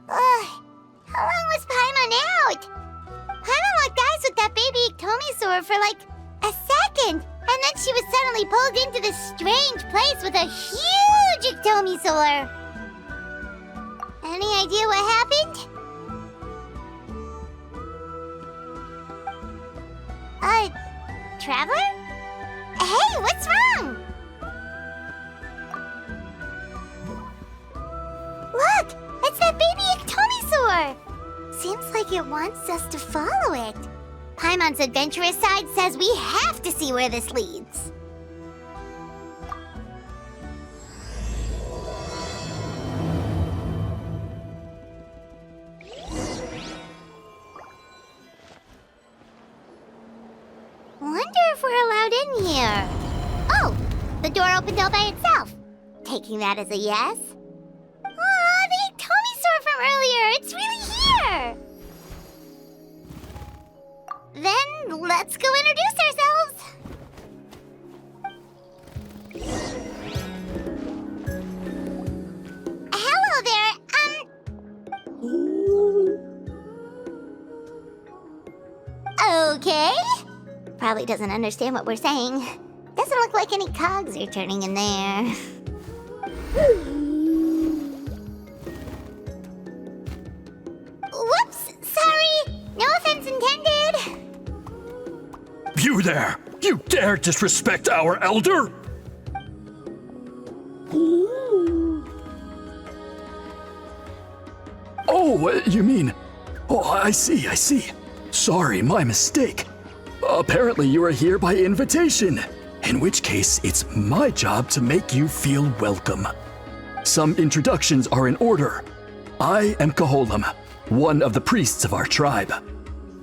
How long was Paimon out? Paimon locked eyes with that baby Iktomisaur for like a second, and then she was suddenly pulled into this strange place with a huge Iktomisaur. Any idea what happened? Traveler? Hey, what's wrong? Look! It's that baby Iktomisaur! Seems like it wants us to follow it. Paimon's adventurous side says we have to see where this leads. Wonder if we're allowed in here. Oh, the door opened all by itself. Taking that as a yes. Aw, the Iktomisaur from earlier! It's really here! Then let's go introduce ourselves. Hello there, Okay. Probably doesn't understand what we're saying. Doesn't look like any cogs are turning in there. Whoops! Sorry! No offense intended! You there! You dare disrespect our elder? Oh, you mean... Oh, I see. Sorry, my mistake. Apparently you are here by invitation, in which case it's my job to make you feel welcome. Some introductions are in order. I am Koholam, one of the priests of our tribe.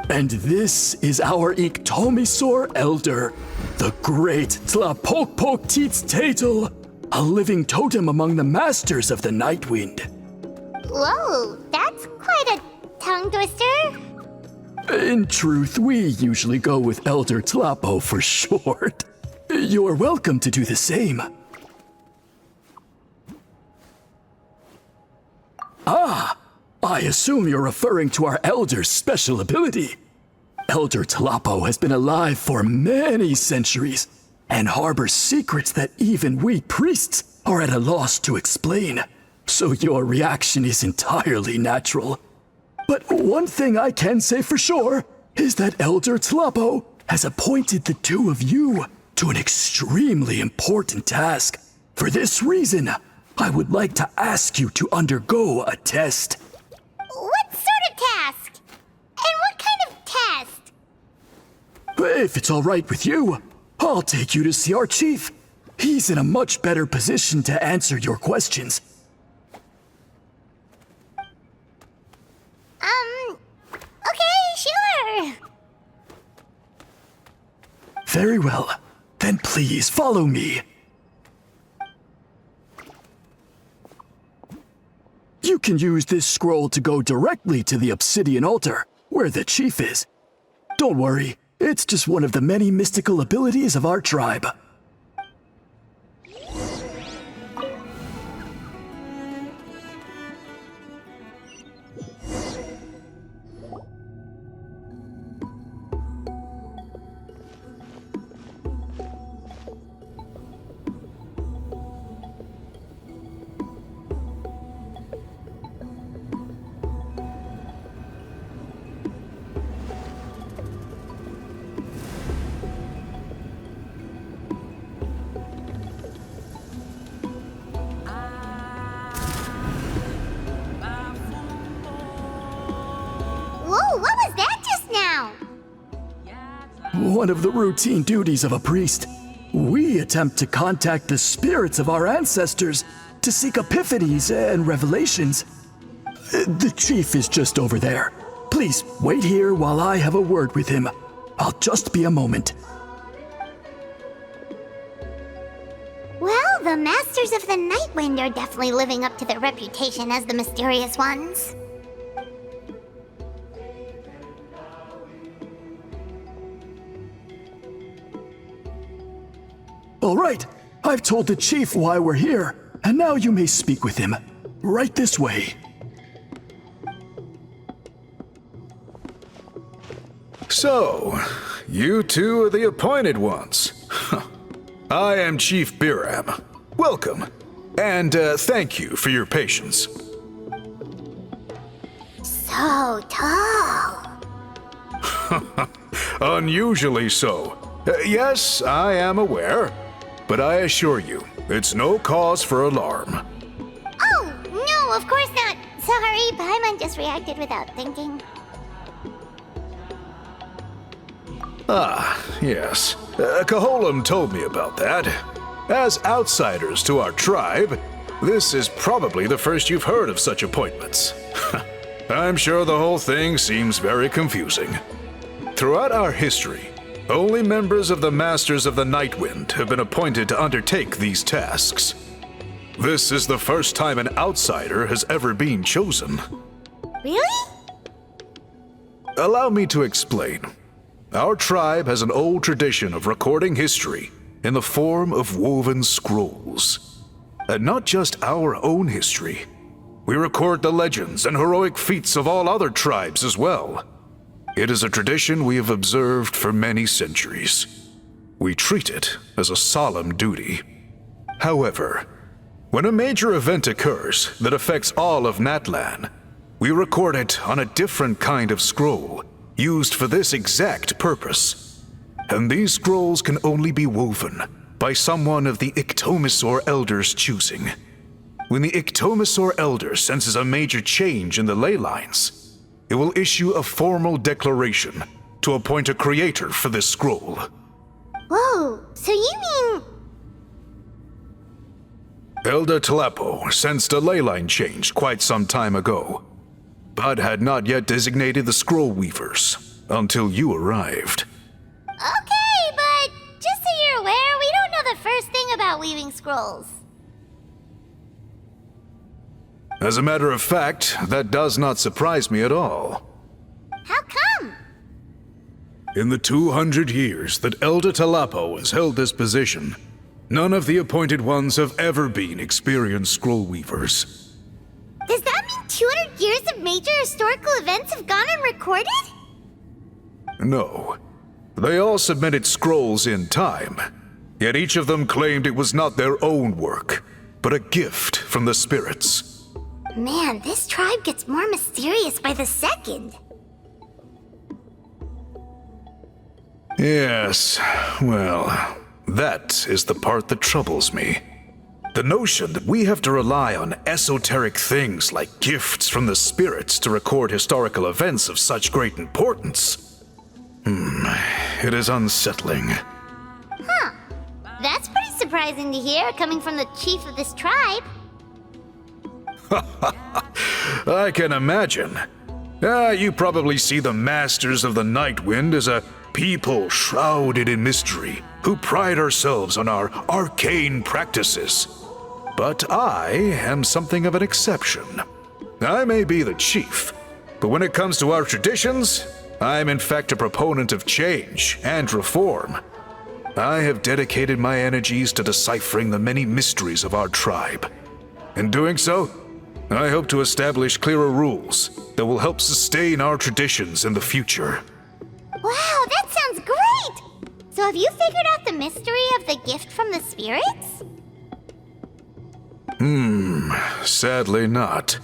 And this is our Iktomisaur elder, the great Tlapokpok-Teats-Tatel, a living totem among the masters of the Night Wind. Whoa, that's quite a tongue twister. In truth, we usually go with Elder Tlapo for short. You're welcome to do the same. Ah, I assume you're referring to our elder's special ability. Elder Tlapo has been alive for many centuries and harbors secrets that even we priests are at a loss to explain. So your reaction is entirely natural. But one thing I can say for sure is that Elder Tlapo has appointed the two of you to an extremely important task. For this reason, I would like to ask you to undergo a test. What sort of task? And what kind of test? If it's all right with you, I'll take you to see our chief. He's in a much better position to answer your questions. Okay, sure. Very well. Then please follow me. You can use this scroll to go directly to the obsidian altar, where the chief is. Don't worry, it's just one of the many mystical abilities of our tribe. Whoa, what was that just now? One of the routine duties of a priest. We attempt to contact the spirits of our ancestors to seek epiphanies and revelations. The chief is just over there. Please wait here while I have a word with him. I'll just be a moment. Well, the Masters of the Night Wind are definitely living up to their reputation as the mysterious ones. All right, I've told the chief why we're here, and now you may speak with him. Right this way. So, you two are the appointed ones. I am Chief Biram. Welcome, and thank you for your patience. So tall. Unusually so. Yes, I am aware, but I assure you, it's no cause for alarm. Oh, no, of course not. Sorry, Paimon just reacted without thinking. Ah, yes. Kaholam told me about that. As outsiders to our tribe, this is probably the first you've heard of such appointments. I'm sure the whole thing seems very confusing. Throughout our history, only members of the Masters of the Nightwind have been appointed to undertake these tasks. This is the first time an outsider has ever been chosen. Really? Allow me to explain. Our tribe has an old tradition of recording history in the form of woven scrolls. And not just our own history. We record the legends and heroic feats of all other tribes as well. It is a tradition we have observed for many centuries. We treat it as a solemn duty. However, when a major event occurs that affects all of Natlan, we record it on a different kind of scroll, used for this exact purpose. And these scrolls can only be woven by someone of the Iktomisor Elder's choosing. When the Iktomisor Elder senses a major change in the ley lines, it will issue a formal declaration to appoint a creator for this scroll. Whoa, so you mean... Elder Tlapo sensed a ley line change quite some time ago, but had not yet designated the scroll weavers until you arrived. Okay, but just so you're aware, we don't know the first thing about weaving scrolls. As a matter of fact, that does not surprise me at all. How come? In the 200 years that Elder Tlapo has held this position, none of the appointed ones have ever been experienced scroll weavers. Does that mean 200 years of major historical events have gone unrecorded? No. They all submitted scrolls in time, yet each of them claimed it was not their own work, but a gift from the spirits. Man, this tribe gets more mysterious by the second. Yes, well, that is the part that troubles me. The notion that we have to rely on esoteric things like gifts from the spirits to record historical events of such great importance. It is unsettling. Huh. That's pretty surprising to hear, coming from the chief of this tribe. I can imagine. You probably see the Masters of the Nightwind as a people shrouded in mystery, who pride ourselves on our arcane practices. But I am something of an exception. I may be the chief, but when it comes to our traditions, I'm in fact a proponent of change and reform. I have dedicated my energies to deciphering the many mysteries of our tribe. In doing so, I hope to establish clearer rules that will help sustain our traditions in the future. Wow, that sounds great! So have you figured out the mystery of the gift from the spirits? Sadly not.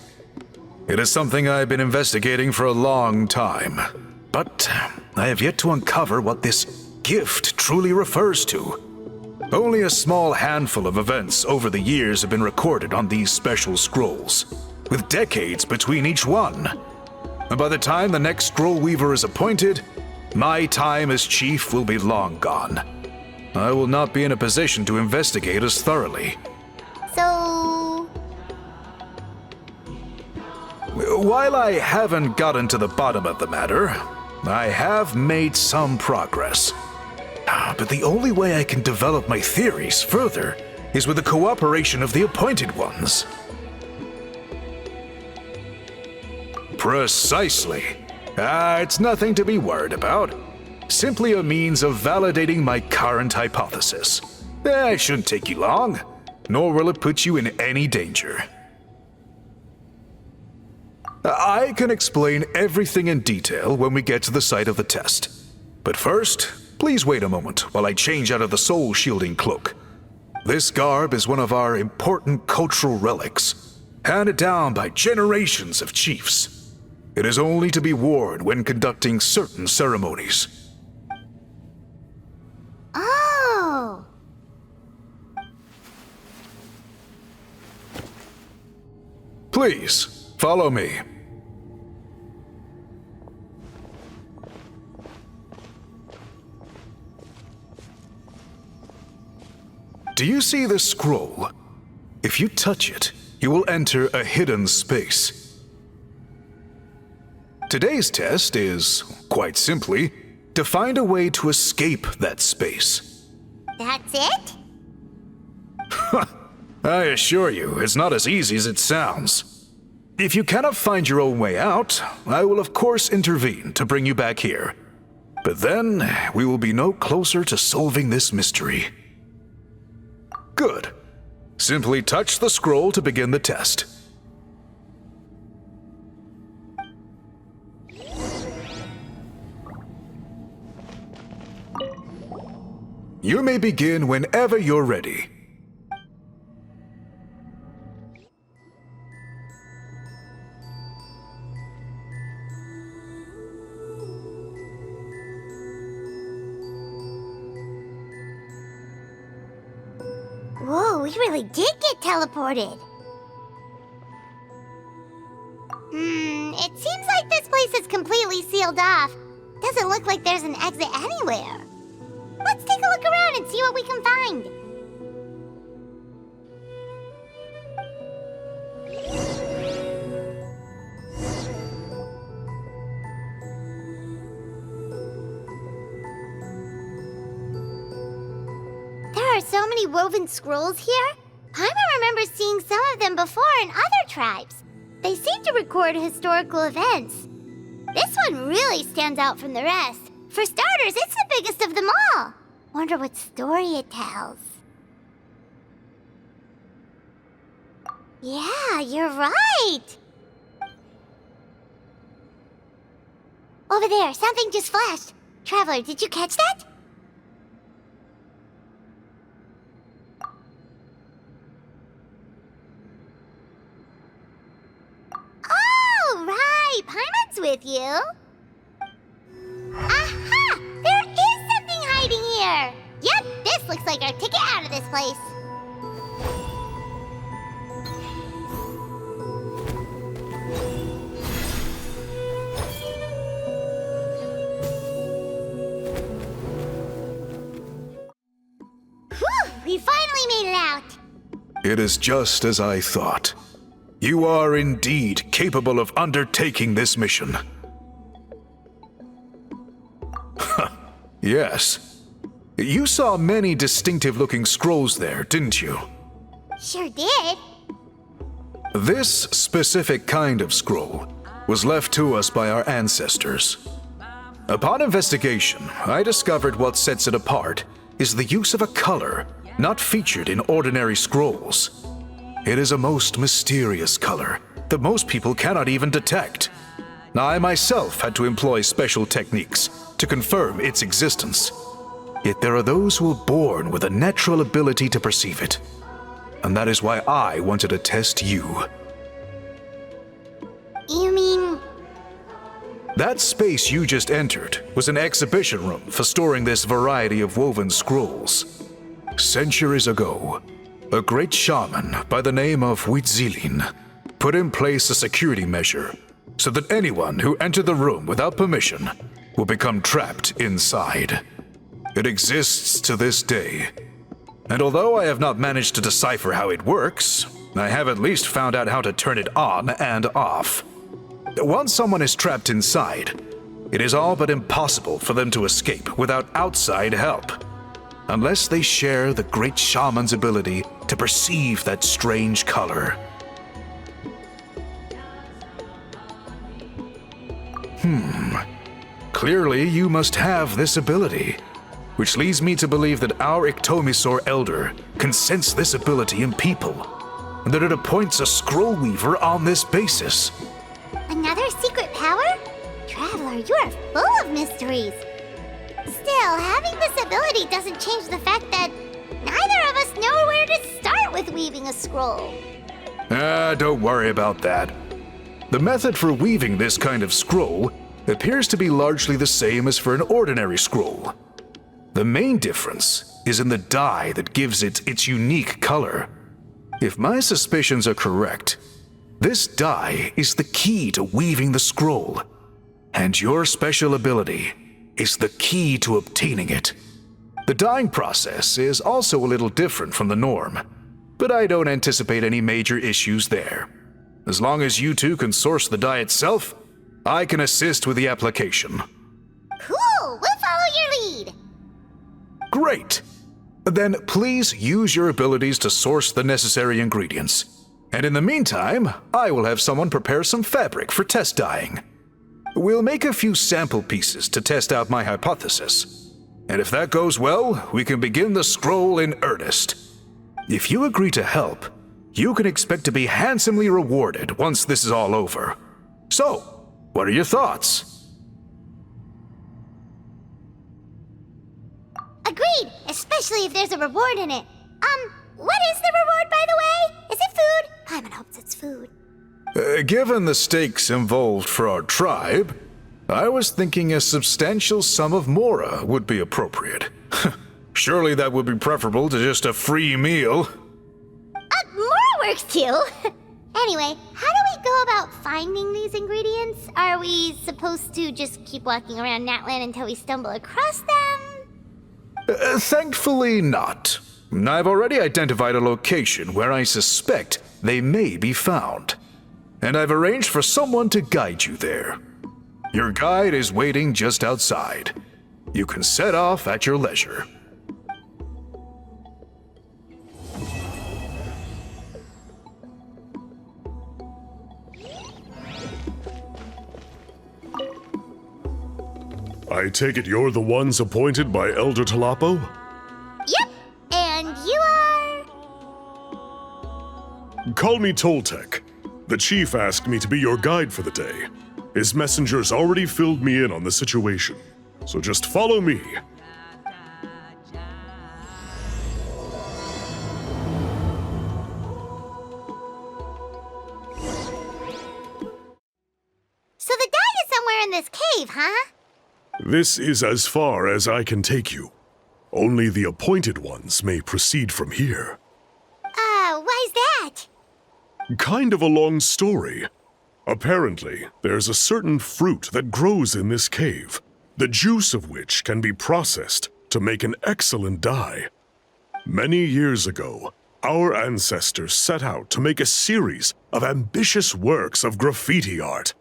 It is something I've been investigating for a long time, but I have yet to uncover what this gift truly refers to. Only a small handful of events over the years have been recorded on these special scrolls, with decades between each one. And by the time the next scroll weaver is appointed, my time as chief will be long gone. I will not be in a position to investigate as thoroughly. So... While I haven't gotten to the bottom of the matter, I have made some progress. But the only way I can develop my theories further is with the cooperation of the appointed ones. Precisely. It's nothing to be worried about. Simply a means of validating my current hypothesis. It shouldn't take you long, nor will it put you in any danger. I can explain everything in detail when we get to the site of the test. But first, please wait a moment while I change out of the soul-shielding cloak. This garb is one of our important cultural relics, handed down by generations of chiefs. It is only to be worn when conducting certain ceremonies. Oh! Please, follow me. Do you see this scroll? If you touch it, you will enter a hidden space. Today's test is, quite simply, to find a way to escape that space. That's it? I assure you, it's not as easy as it sounds. If you cannot find your own way out, I will of course intervene to bring you back here. But then, we will be no closer to solving this mystery. Good. Simply touch the scroll to begin the test. You may begin whenever you're ready. Whoa, we really did get teleported. It seems like this place is completely sealed off. Doesn't look like there's an exit anywhere. Let's take a look around and see what we can find. There are so many woven scrolls here. Paimon remembers seeing some of them before in other tribes. They seem to record historical events. This one really stands out from the rest. For starters, it's the biggest of them all. Wonder what story it tells. Yeah, you're right. Over there, something just flashed. Traveler, did you catch that? Oh, right. Paimon's with you. Aha! There is something hiding here! Yep, this looks like our ticket out of this place. Whew! We finally made it out! It is just as I thought. You are indeed capable of undertaking this mission. Yes. You saw many distinctive-looking scrolls there, didn't you? Sure did. This specific kind of scroll was left to us by our ancestors. Upon investigation, I discovered what sets it apart is the use of a color not featured in ordinary scrolls. It is a most mysterious color that most people cannot even detect. I myself had to employ special techniques to confirm its existence. Yet there are those who are born with a natural ability to perceive it. And that is why I wanted to test you. You mean... That space you just entered was an exhibition room for storing this variety of woven scrolls. Centuries ago, a great shaman by the name of Citlali put in place a security measure so that anyone who entered the room without permission will become trapped inside. It exists to this day. And although I have not managed to decipher how it works, I have at least found out how to turn it on and off. Once someone is trapped inside, it is all but impossible for them to escape without outside help, unless they share the great shaman's ability to perceive that strange color. Clearly you must have this ability. which leads me to believe that our Ictomisaur elder can sense this ability in people, and that it appoints a scroll weaver on this basis. Another secret power? Traveler, you are full of mysteries. Still, having this ability doesn't change the fact that neither of us know where to start with weaving a scroll. Don't worry about that. The method for weaving this kind of scroll appears to be largely the same as for an ordinary scroll. The main difference is in the dye that gives it its unique color. If my suspicions are correct, this dye is the key to weaving the scroll, and your special ability is the key to obtaining it. The dyeing process is also a little different from the norm, but I don't anticipate any major issues there. As long as you two can source the dye itself, I can assist with the application. Cool, we'll follow your lead. Great! Then please use your abilities to source the necessary ingredients. And in the meantime, I will have someone prepare some fabric for test dyeing. We'll make a few sample pieces to test out my hypothesis. And if that goes well, we can begin the scroll in earnest. If you agree to help, you can expect to be handsomely rewarded once this is all over. So, what are your thoughts? Agreed, especially if there's a reward in it. What is the reward, by the way? Is it food? Paimon hopes it's food. Given the stakes involved for our tribe, I was thinking a substantial sum of mora would be appropriate. Surely that would be preferable to just a free meal. Mora works too. Anyway, how do we go about finding these ingredients? Are we supposed to just keep walking around Natland until we stumble across them? Thankfully not. I've already identified a location where I suspect they may be found. And I've arranged for someone to guide you there. Your guide is waiting just outside. You can set off at your leisure. I take it you're the ones appointed by Elder Talapo? Yep, and you are... Call me Toltec. The chief asked me to be your guide for the day. His messengers already filled me in on the situation, so just follow me. So the dye is somewhere in this cave, huh? This is as far as I can take you. Only the appointed ones may proceed from here. Why's that? Kind of a long story. Apparently, there's a certain fruit that grows in this cave, the juice of which can be processed to make an excellent dye. Many years ago, our ancestors set out to make a series of ambitious works of graffiti art.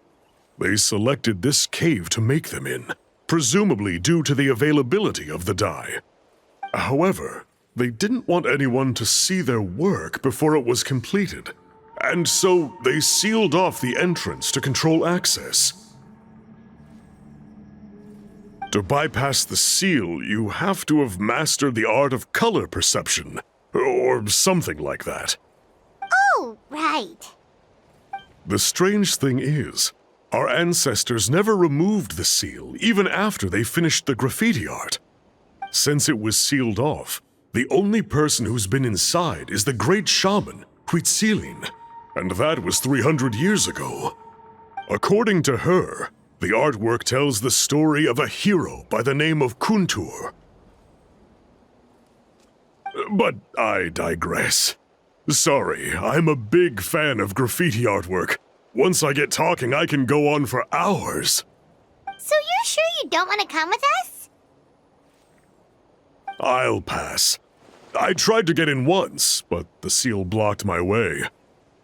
They selected this cave to make them in, presumably due to the availability of the dye. However, they didn't want anyone to see their work before it was completed, and so they sealed off the entrance to control access. To bypass the seal, you have to have mastered the art of color perception, or something like that. Oh, right. The strange thing is, our ancestors never removed the seal, even after they finished the graffiti art. Since it was sealed off, the only person who's been inside is the great shaman, Citlali, and that was 300 years ago. According to her, the artwork tells the story of a hero by the name of Kuntur. But I digress. Sorry, I'm a big fan of graffiti artwork. Once I get talking, I can go on for hours. So you're sure you don't want to come with us? I'll pass. I tried to get in once, but the seal blocked my way.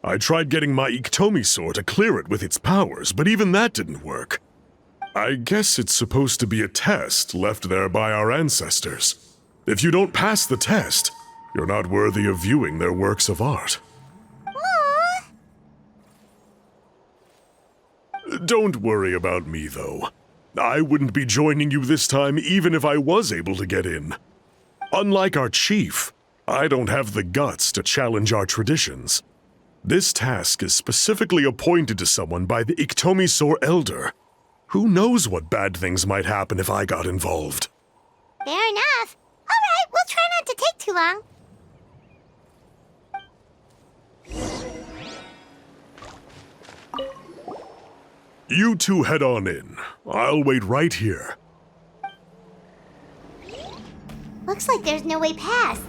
I tried getting my Ictomisaur to clear it with its powers, but even that didn't work. I guess it's supposed to be a test left there by our ancestors. If you don't pass the test, you're not worthy of viewing their works of art. Aww. Don't worry about me, though. I wouldn't be joining you this time even if I was able to get in. Unlike our chief, I don't have the guts to challenge our traditions. This task is specifically appointed to someone by the Iktomisor Elder. Who knows what bad things might happen if I got involved? Fair enough. All right, we'll try not to take too long. You two head on in. I'll wait right here. Looks like there's no way past.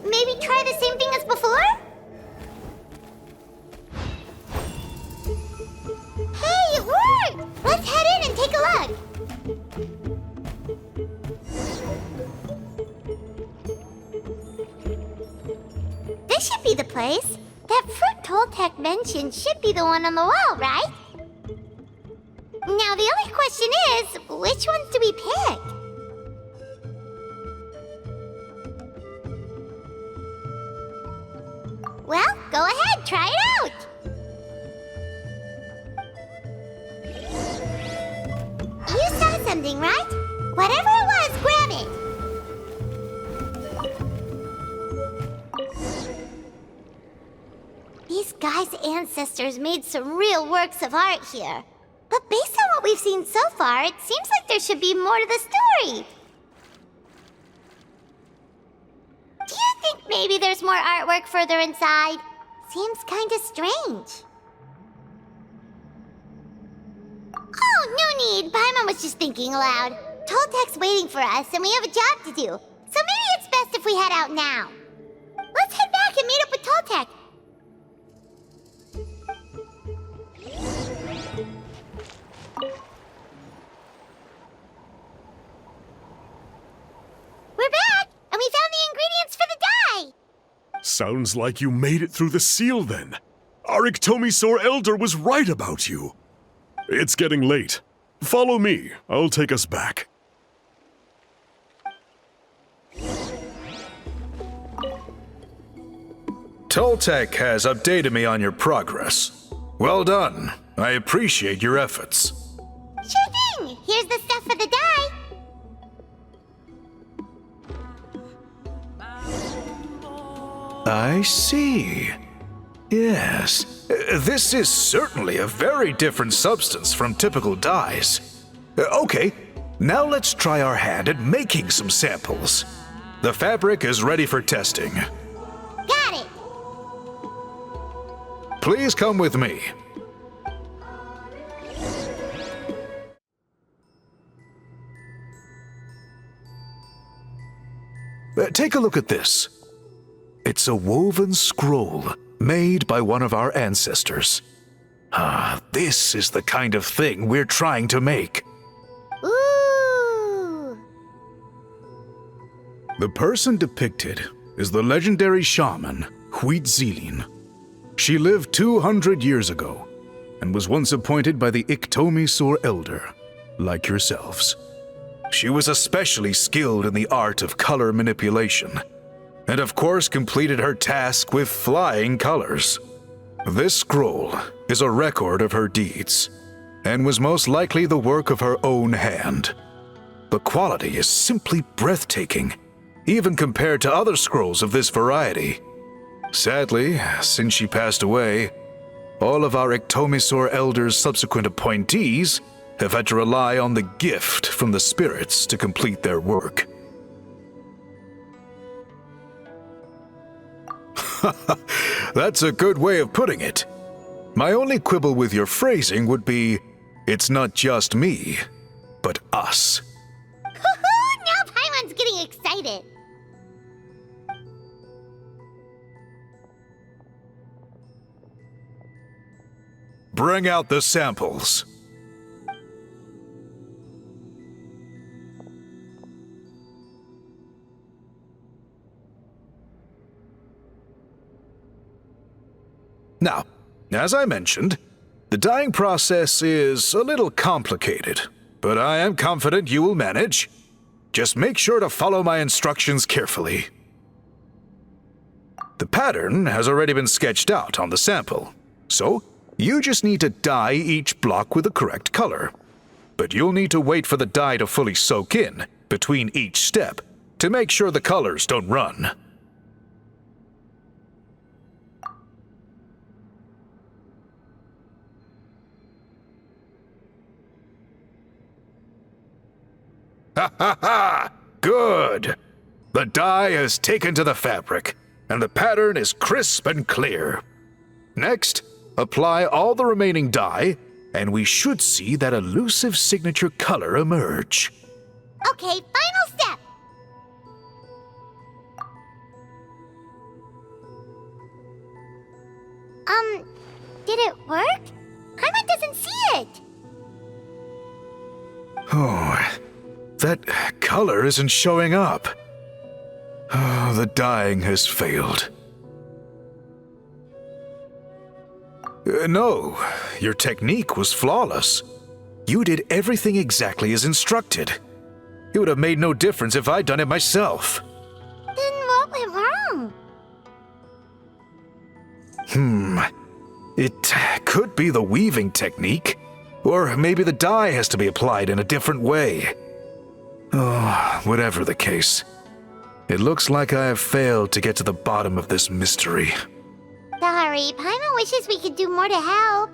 Maybe try the same thing as before? Hey, it worked! Let's head in and take a look. This should be the place. That fruit Toltec mentioned should be the one on the wall, right? Now the only question is, which ones do we pick? Well, go ahead, try it out! You saw something, right? Whatever it was, grab it! These guys' ancestors made some real works of art here. But based on what we've seen so far, it seems like there should be more to the story. Do you think maybe there's more artwork further inside? Seems kinda strange. Oh, no need. Paimon was just thinking aloud. Toltec's waiting for us, and we have a job to do. So maybe it's best if we head out now. Let's head back and meet up with Toltec. We're back, and we found the ingredients for the dye! Sounds like you made it through the seal then. Our Iktomisor Elder was right about you. It's getting late. Follow me. I'll take us back. Toltec has updated me on your progress. Well done. I appreciate your efforts. Sure thing! Here's the stuff for the dye. I see. Yes. This is certainly a very different substance from typical dyes. Okay, now let's try our hand at making some samples. The fabric is ready for testing. Got it! Please come with me. Take a look at this. It's a woven scroll made by one of our ancestors. This is the kind of thing we're trying to make. Ooh! The person depicted is the legendary shaman, Citlali. She lived 200 years ago and was once appointed by the Iktomisor Elder, like yourselves. She was especially skilled in the art of color manipulation, and of course completed her task with flying colors. This scroll is a record of her deeds, and was most likely the work of her own hand. The quality is simply breathtaking, even compared to other scrolls of this variety. Sadly, since she passed away, all of our Iktomisor Elder's subsequent appointees have had to rely on the gift from the spirits to complete their work. That's a good way of putting it. My only quibble with your phrasing would be, it's not just me, but us. Now Paimon's getting excited. Bring out the samples. Now, as I mentioned, the dyeing process is a little complicated, but I am confident you will manage. Just make sure to follow my instructions carefully. The pattern has already been sketched out on the sample, so you just need to dye each block with the correct color. but you'll need to wait for the dye to fully soak in between each step to make sure the colors don't run. Ha ha ha! Good! The dye has taken to the fabric, and the pattern is crisp and clear. Next, apply all the remaining dye, and we should see that elusive signature color emerge. Okay, final step. Did it work? Paimon doesn't see it. Oh, that color isn't showing up. Oh, the dyeing has failed. No, your technique was flawless. You did everything exactly as instructed. It would have made no difference if I'd done it myself. Then what went wrong? It could be the weaving technique, or maybe the dye has to be applied in a different way. Oh, whatever the case, it looks like I have failed to get to the bottom of this mystery. Sorry, Paimon wishes we could do more to help.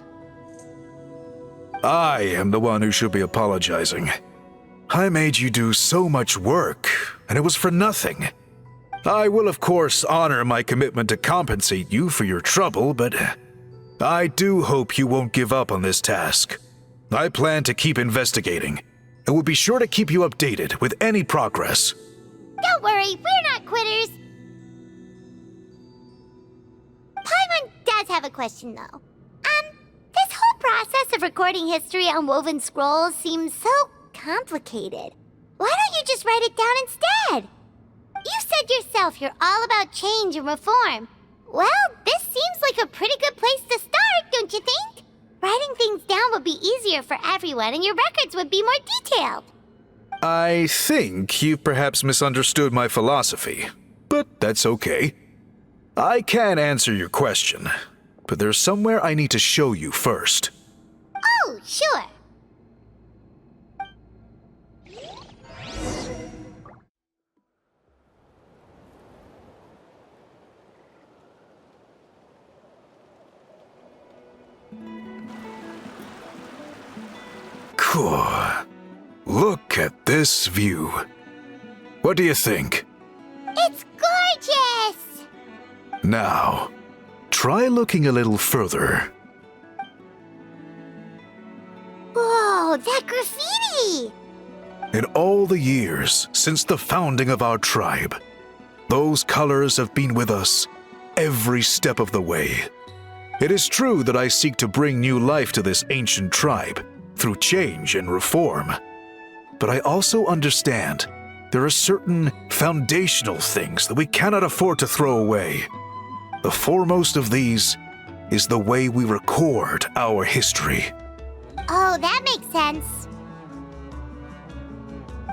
I am the one who should be apologizing. I made you do so much work, and it was for nothing. I will, of course, honor my commitment to compensate you for your trouble, but I do hope you won't give up on this task. I plan to keep investigating, and will be sure to keep you updated with any progress. Don't worry, we're not quitters. Paimon does have a question, though. This whole process of recording history on woven scrolls seems so complicated. Why don't you just write it down instead? You said yourself you're all about change and reform. Well, this seems like a pretty good place to start, don't you think? Writing things down would be easier for everyone, and your records would be more detailed. I think you've perhaps misunderstood my philosophy, but that's okay. I can answer your question, but there's somewhere I need to show you first. Oh, sure. Cool. Look at this view. What do you think? It's gorgeous! Now, try looking a little further. Whoa, that graffiti! In all the years since the founding of our tribe, those colors have been with us every step of the way. It is true that I seek to bring new life to this ancient tribe through change and reform. But I also understand there are certain foundational things that we cannot afford to throw away. The foremost of these is the way we record our history. Oh, that makes sense.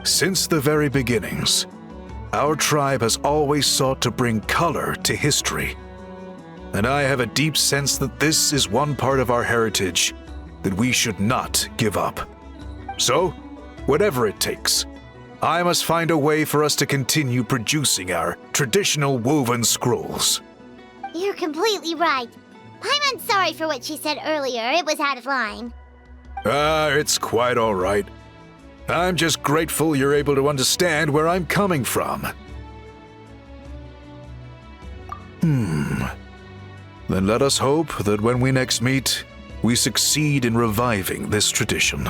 Since the very beginnings, our tribe has always sought to bring color to history. And I have a deep sense that this is one part of our heritage that we should not give up. So, whatever it takes, I must find a way for us to continue producing our traditional woven scrolls. You're completely right. Paimon's sorry for what she said earlier. It was out of line. It's quite all right. I'm just grateful you're able to understand where I'm coming from. Then let us hope that when we next meet, we succeed in reviving this tradition.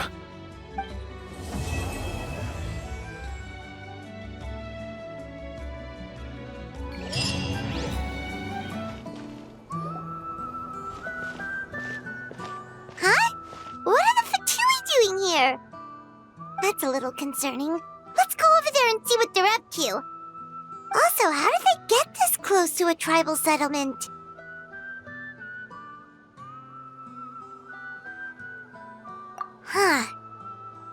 Huh? What are the Fatui doing here? That's a little concerning. Let's go over there and see what they're up to. Also, how did they get this close to a tribal settlement? Huh.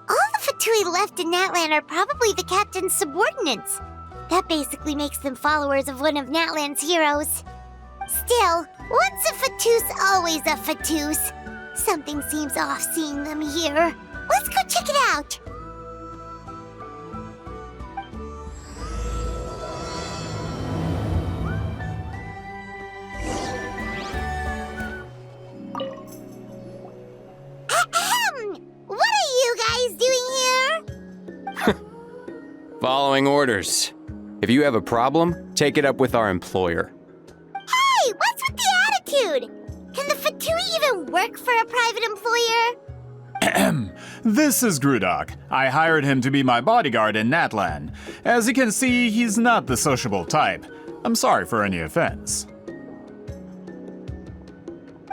All the Fatui left in Natlan are probably the captain's subordinates. That basically makes them followers of one of Natlan's heroes. Still, once a Fatus, always a Fatus. Something seems off seeing them here. Let's go check it out. Ahem! What are you guys doing here? Following orders. If you have a problem, take it up with our employer. Hey, what's with the attitude? Can the Fatui even work for a private employer? This is Grudok. I hired him to be my bodyguard in Natlan. As you can see, he's not the sociable type. I'm sorry for any offense.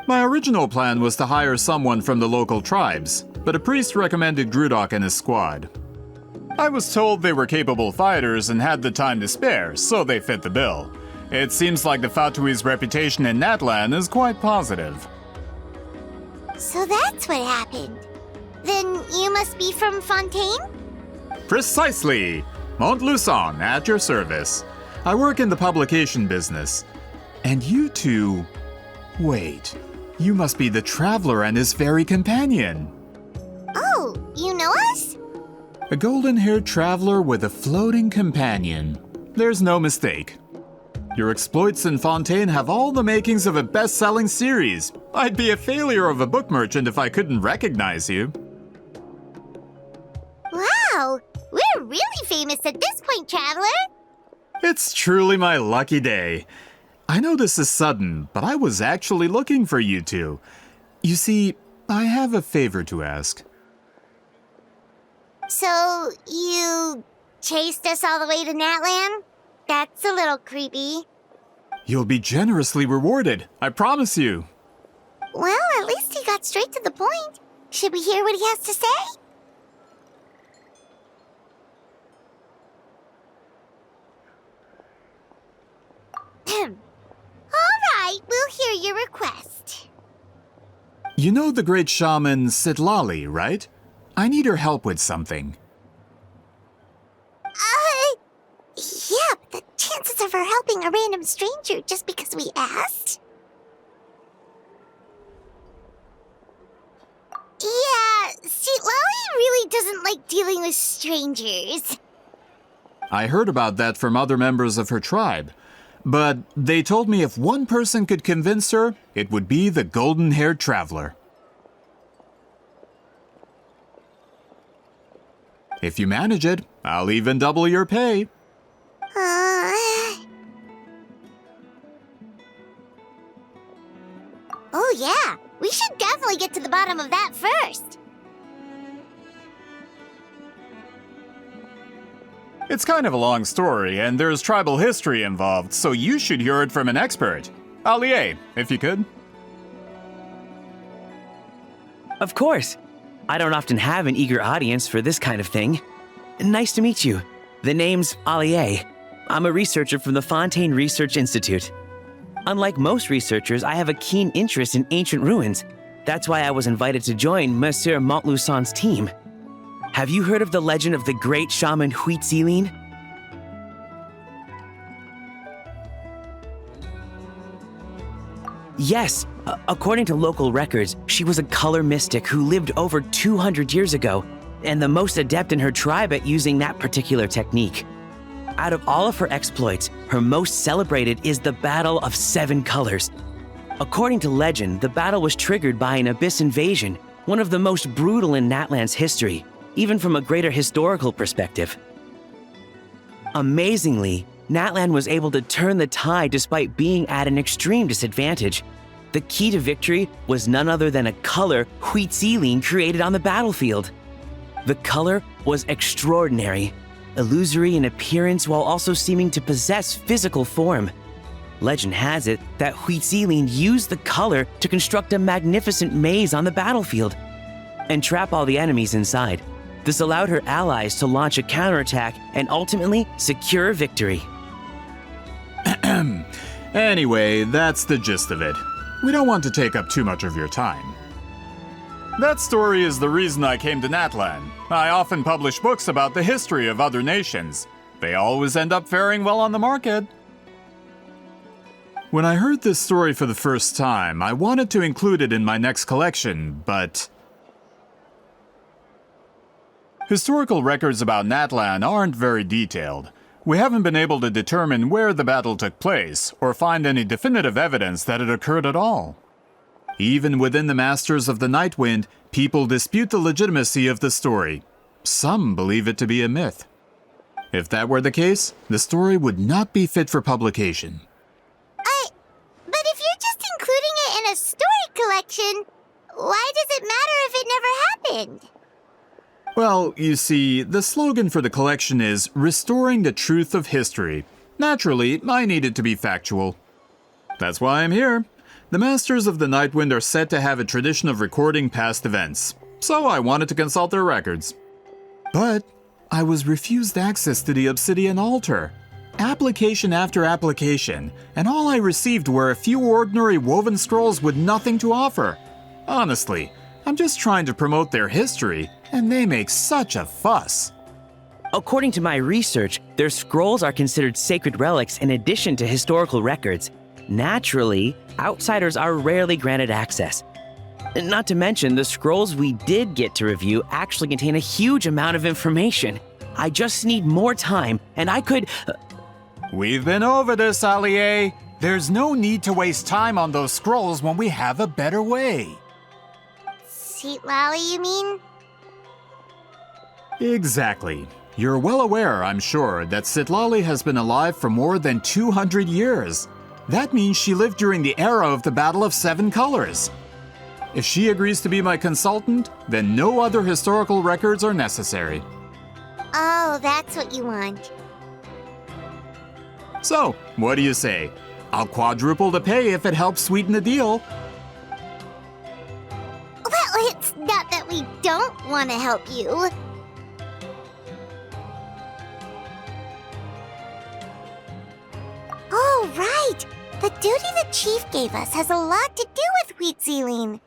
My original plan was to hire someone from the local tribes, but a priest recommended Grudok and his squad. I was told they were capable fighters and had the time to spare, so they fit the bill. It seems like the Fatui's reputation in Natlan is quite positive. So that's what happened. Then you must be from Fontaine? Precisely! Montluçon, at your service. I work in the publication business. And you two... Wait, you must be the traveler and his fairy companion. Oh, you know us? A golden-haired traveler with a floating companion. There's no mistake. Your exploits in Fontaine have all the makings of a best-selling series. I'd be a failure of a book merchant if I couldn't recognize you. Wow, we're really famous at this point, Traveler. It's truly my lucky day. I know this is sudden, but I was actually looking for you two. You see, I have a favor to ask. So, you chased us all the way to Natlan? That's a little creepy. You'll be generously rewarded, I promise you. Well, at least he got straight to the point. Should we hear what he has to say? All right, we'll hear your request. You know the great shaman Citlali, right? I need her help with something. Yeah, but the chances of her helping a random stranger just because we asked? Yeah, Citlali really doesn't like dealing with strangers. I heard about that from other members of her tribe. But they told me if one person could convince her, it would be the golden-haired traveler. If you manage it, I'll even double your pay. Oh yeah, we should definitely get to the bottom of that first. It's kind of a long story, and there's tribal history involved, so you should hear it from an expert. Allier, if you could. Of course. I don't often have an eager audience for this kind of thing. Nice to meet you. The name's Allier. I'm a researcher from the Fontaine Research Institute. Unlike most researchers, I have a keen interest in ancient ruins. That's why I was invited to join Monsieur Montluçon's team. Have you heard of the legend of the great shaman Citlali? Yes, according to local records, she was a color mystic who lived over 200 years ago, and the most adept in her tribe at using that particular technique. Out of all of her exploits, her most celebrated is the Battle of Seven Colors. According to legend, the battle was triggered by an abyss invasion, one of the most brutal in Natlan's history, even from a greater historical perspective. Amazingly, Natlan was able to turn the tide despite being at an extreme disadvantage. The key to victory was none other than a color Citlali created on the battlefield. The color was extraordinary, illusory in appearance while also seeming to possess physical form. Legend has it that Citlali used the color to construct a magnificent maze on the battlefield and trap all the enemies inside. This allowed her allies to launch a counterattack and ultimately secure victory. Anyway, that's the gist of it. We don't want to take up too much of your time. That story is the reason I came to Natlan. I often publish books about the history of other nations. They always end up faring well on the market. When I heard this story for the first time, I wanted to include it in my next collection, but... Historical records about Natlan aren't very detailed. We haven't been able to determine where the battle took place or find any definitive evidence that it occurred at all. Even within the Masters of the Nightwind, people dispute the legitimacy of the story. Some believe it to be a myth. If that were the case, the story would not be fit for publication. But if you're just including it in a story collection, why does it matter if it never happened? Well, you see, the slogan for the collection is Restoring the Truth of History. Naturally, I need it to be factual. That's why I'm here. The Masters of the Nightwind are said to have a tradition of recording past events, so I wanted to consult their records. But I was refused access to the Obsidian Altar. Application after application, and all I received were a few ordinary woven scrolls with nothing to offer. Honestly, I'm just trying to promote their history, and they make such a fuss. According to my research, their scrolls are considered sacred relics in addition to historical records. Naturally, outsiders are rarely granted access. Not to mention, the scrolls we did get to review actually contain a huge amount of information. I just need more time, and I could... We've been over this, Allier. There's no need to waste time on those scrolls when we have a better way. Citlali, you mean? Exactly. You're well aware, I'm sure, that Citlali has been alive for more than 200 years. That means she lived during the era of the Battle of Seven Colors. If she agrees to be my consultant, then no other historical records are necessary. Oh, that's what you want. So, what do you say? I'll quadruple the pay if it helps sweeten the deal. Well, it's not that we don't want to help you. Oh, right! The duty the chief gave us has a lot to do with wheat sealing.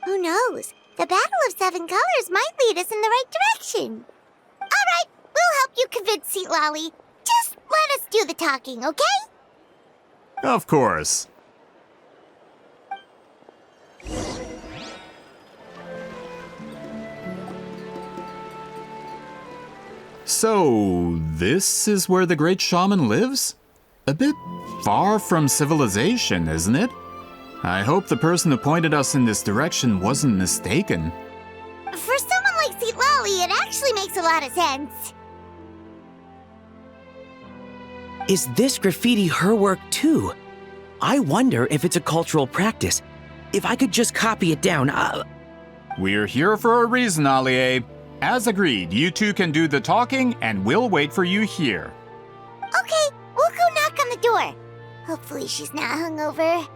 Who knows? The Battle of Seven Colors might lead us in the right direction. All right, we'll help you convince Citlali. Just let us do the talking, okay? Of course. So, this is where the great shaman lives? A bit far from civilization, isn't it? I hope the person who pointed us in this direction wasn't mistaken. For someone like Citlali, it actually makes a lot of sense. Is this graffiti her work too? I wonder if it's a cultural practice. If I could just copy it down, We're here for a reason, Allier. As agreed, you two can do the talking, and we'll wait for you here. Okay, we'll go knock on the door. Hopefully she's not hungover.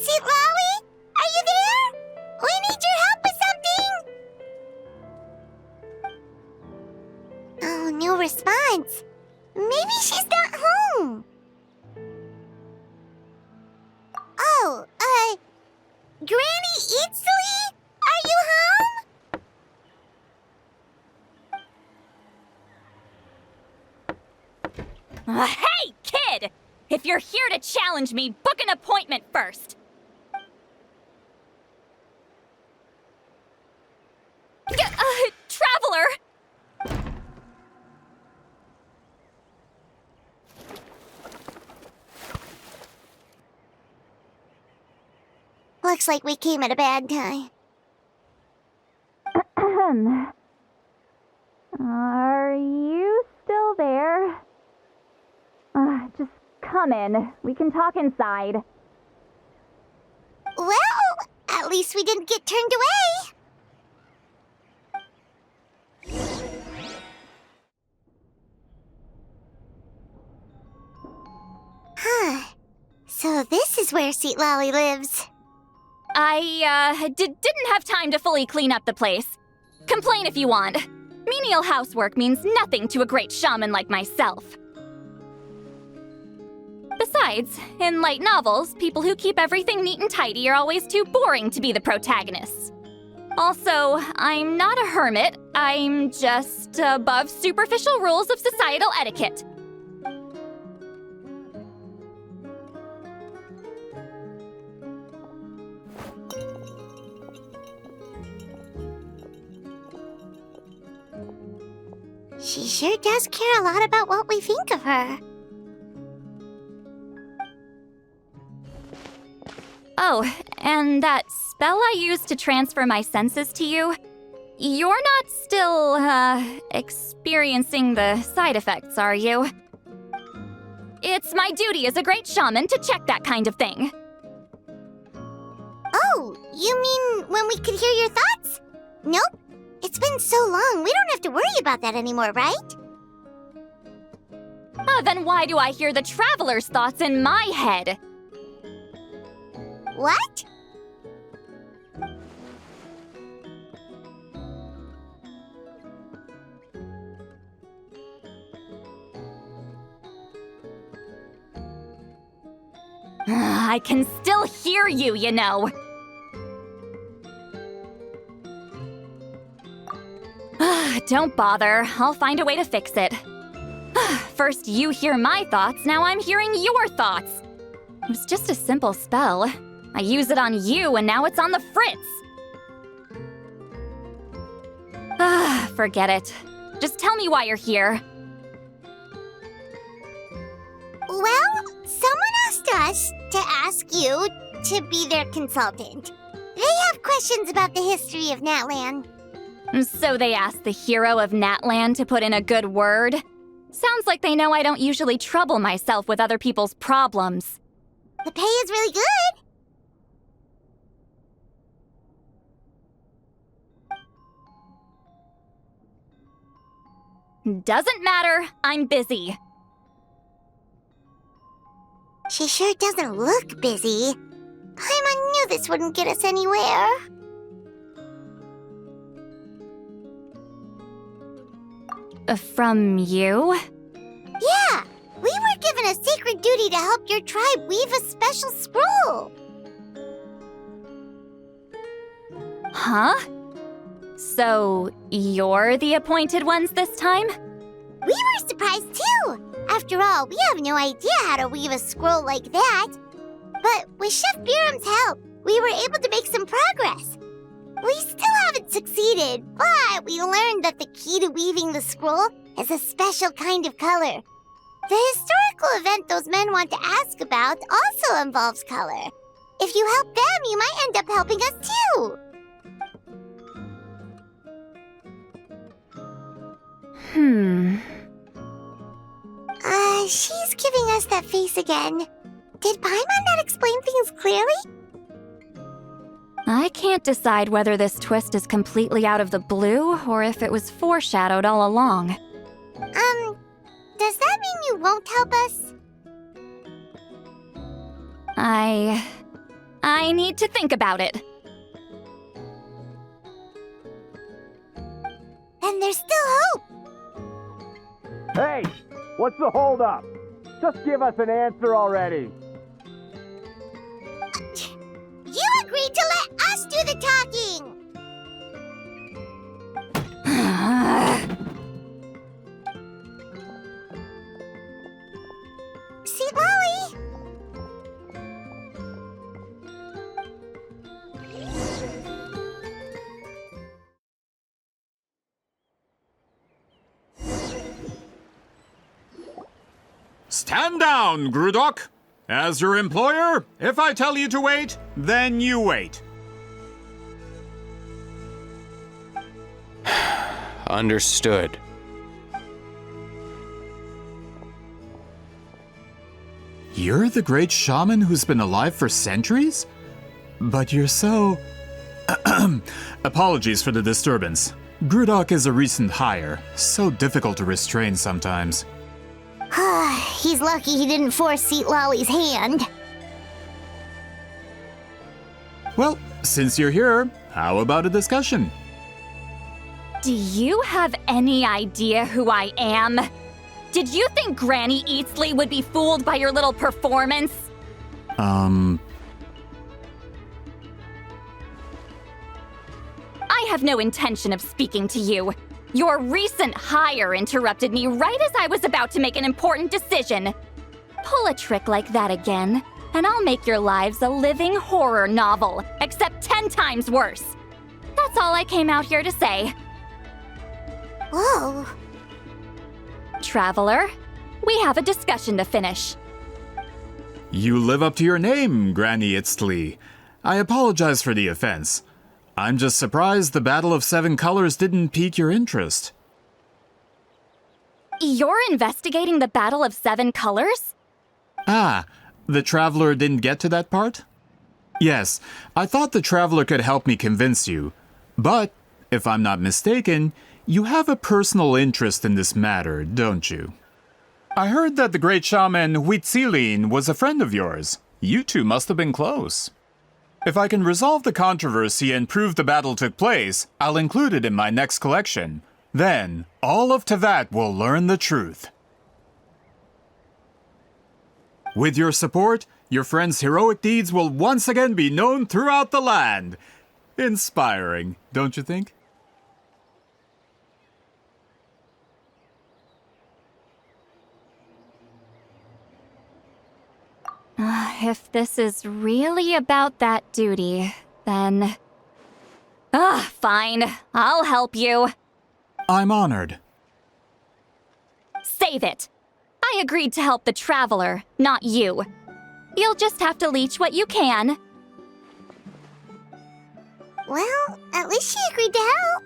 Citlali? Are you there? We need your help with something! Oh, no response. Maybe she's not home. Oh, Granny Citlali? Are you home? Hey, kid! If you're here to challenge me, book an appointment first. Traveler! Looks like we came at a bad time. Are you still there? Just come in. We can talk inside. Well, at least we didn't get turned away. Huh. So this is where Citlali lives. I, didn't have time to fully clean up the place. Complain if you want. Menial housework means nothing to a great shaman like myself. Besides, in light novels, people who keep everything neat and tidy are always too boring to be the protagonists. Also, I'm not a hermit, I'm just above superficial rules of societal etiquette. She sure does care a lot about what we think of her. Oh, and that spell I used to transfer my senses to you, you're not still, experiencing the side effects, are you? It's my duty as a great shaman to check that kind of thing. Oh, you mean when we could hear your thoughts? Nope. It's been so long, we don't have to worry about that anymore, right? Then why do I hear the traveler's thoughts in my head? What? I can still hear you, you know. Don't bother. I'll find a way to fix it. First you hear my thoughts, now I'm hearing your thoughts. It was just a simple spell. I use it on you, and now it's on the fritz. Forget it. Just tell me why you're here. Well, someone asked us to ask you to be their consultant. They have questions about the history of Natlan. So they asked the hero of Natlan to put in a good word? Sounds like they know I don't usually trouble myself with other people's problems. The pay is really good. Doesn't matter, I'm busy. She sure doesn't look busy. Paimon knew this wouldn't get us anywhere. From you? Yeah, we were given a sacred duty to help your tribe weave a special scroll. Huh? So, you're the appointed ones this time? We were surprised too. After all, we have no idea how to weave a scroll like that. But with Chef Biram's help, we were able to make some progress. We still haven't succeeded, but we learned that the key to weaving the scroll is a special kind of color. The historical event those men want to ask about also involves color. If you help them, you might end up helping us too. She's giving us that face again. Did Paimon not explain things clearly? I can't decide whether this twist is completely out of the blue or if it was foreshadowed all along. Does that mean you won't help us? I need to think about it. Then there's still hope. Hey, what's the holdup? Just give us an answer already. You agreed to let us do the talking! Citlali! Stand down, Grudok. As your employer, if I tell you to wait, then you wait. Understood. You're the great shaman who's been alive for centuries? But you're so... Apologies for the disturbance. Grudok is a recent hire, so difficult to restrain sometimes. He's lucky he didn't force Citlali's hand. Well, since you're here, how about a discussion? Do you have any idea who I am? Did you think Granny Eatsley would be fooled by your little performance? I I have no intention of speaking to you. Your recent hire interrupted me right as I was about to make an important decision. Pull a trick like that again, and I'll make your lives a living horror novel, except 10 times worse. That's all I came out here to say. Whoa. Traveler, we have a discussion to finish. You live up to your name, Granny Citlali. I apologize for the offense. I'm just surprised the Battle of Seven Colors didn't pique your interest. You're investigating the Battle of Seven Colors? Ah, the Traveler didn't get to that part? Yes, I thought the Traveler could help me convince you. But, if I'm not mistaken, you have a personal interest in this matter, don't you? I heard that the great shaman Citlali was a friend of yours. You two must have been close. If I can resolve the controversy and prove the battle took place, I'll include it in my next collection. Then, all of Teyvat will learn the truth. With your support, your friend's heroic deeds will once again be known throughout the land. Inspiring, don't you think? If this is really about that duty, then... fine. I'll help you. I'm honored. Save it. I agreed to help the Traveler, not you. You'll just have to leech what you can. Well, at least she agreed to help.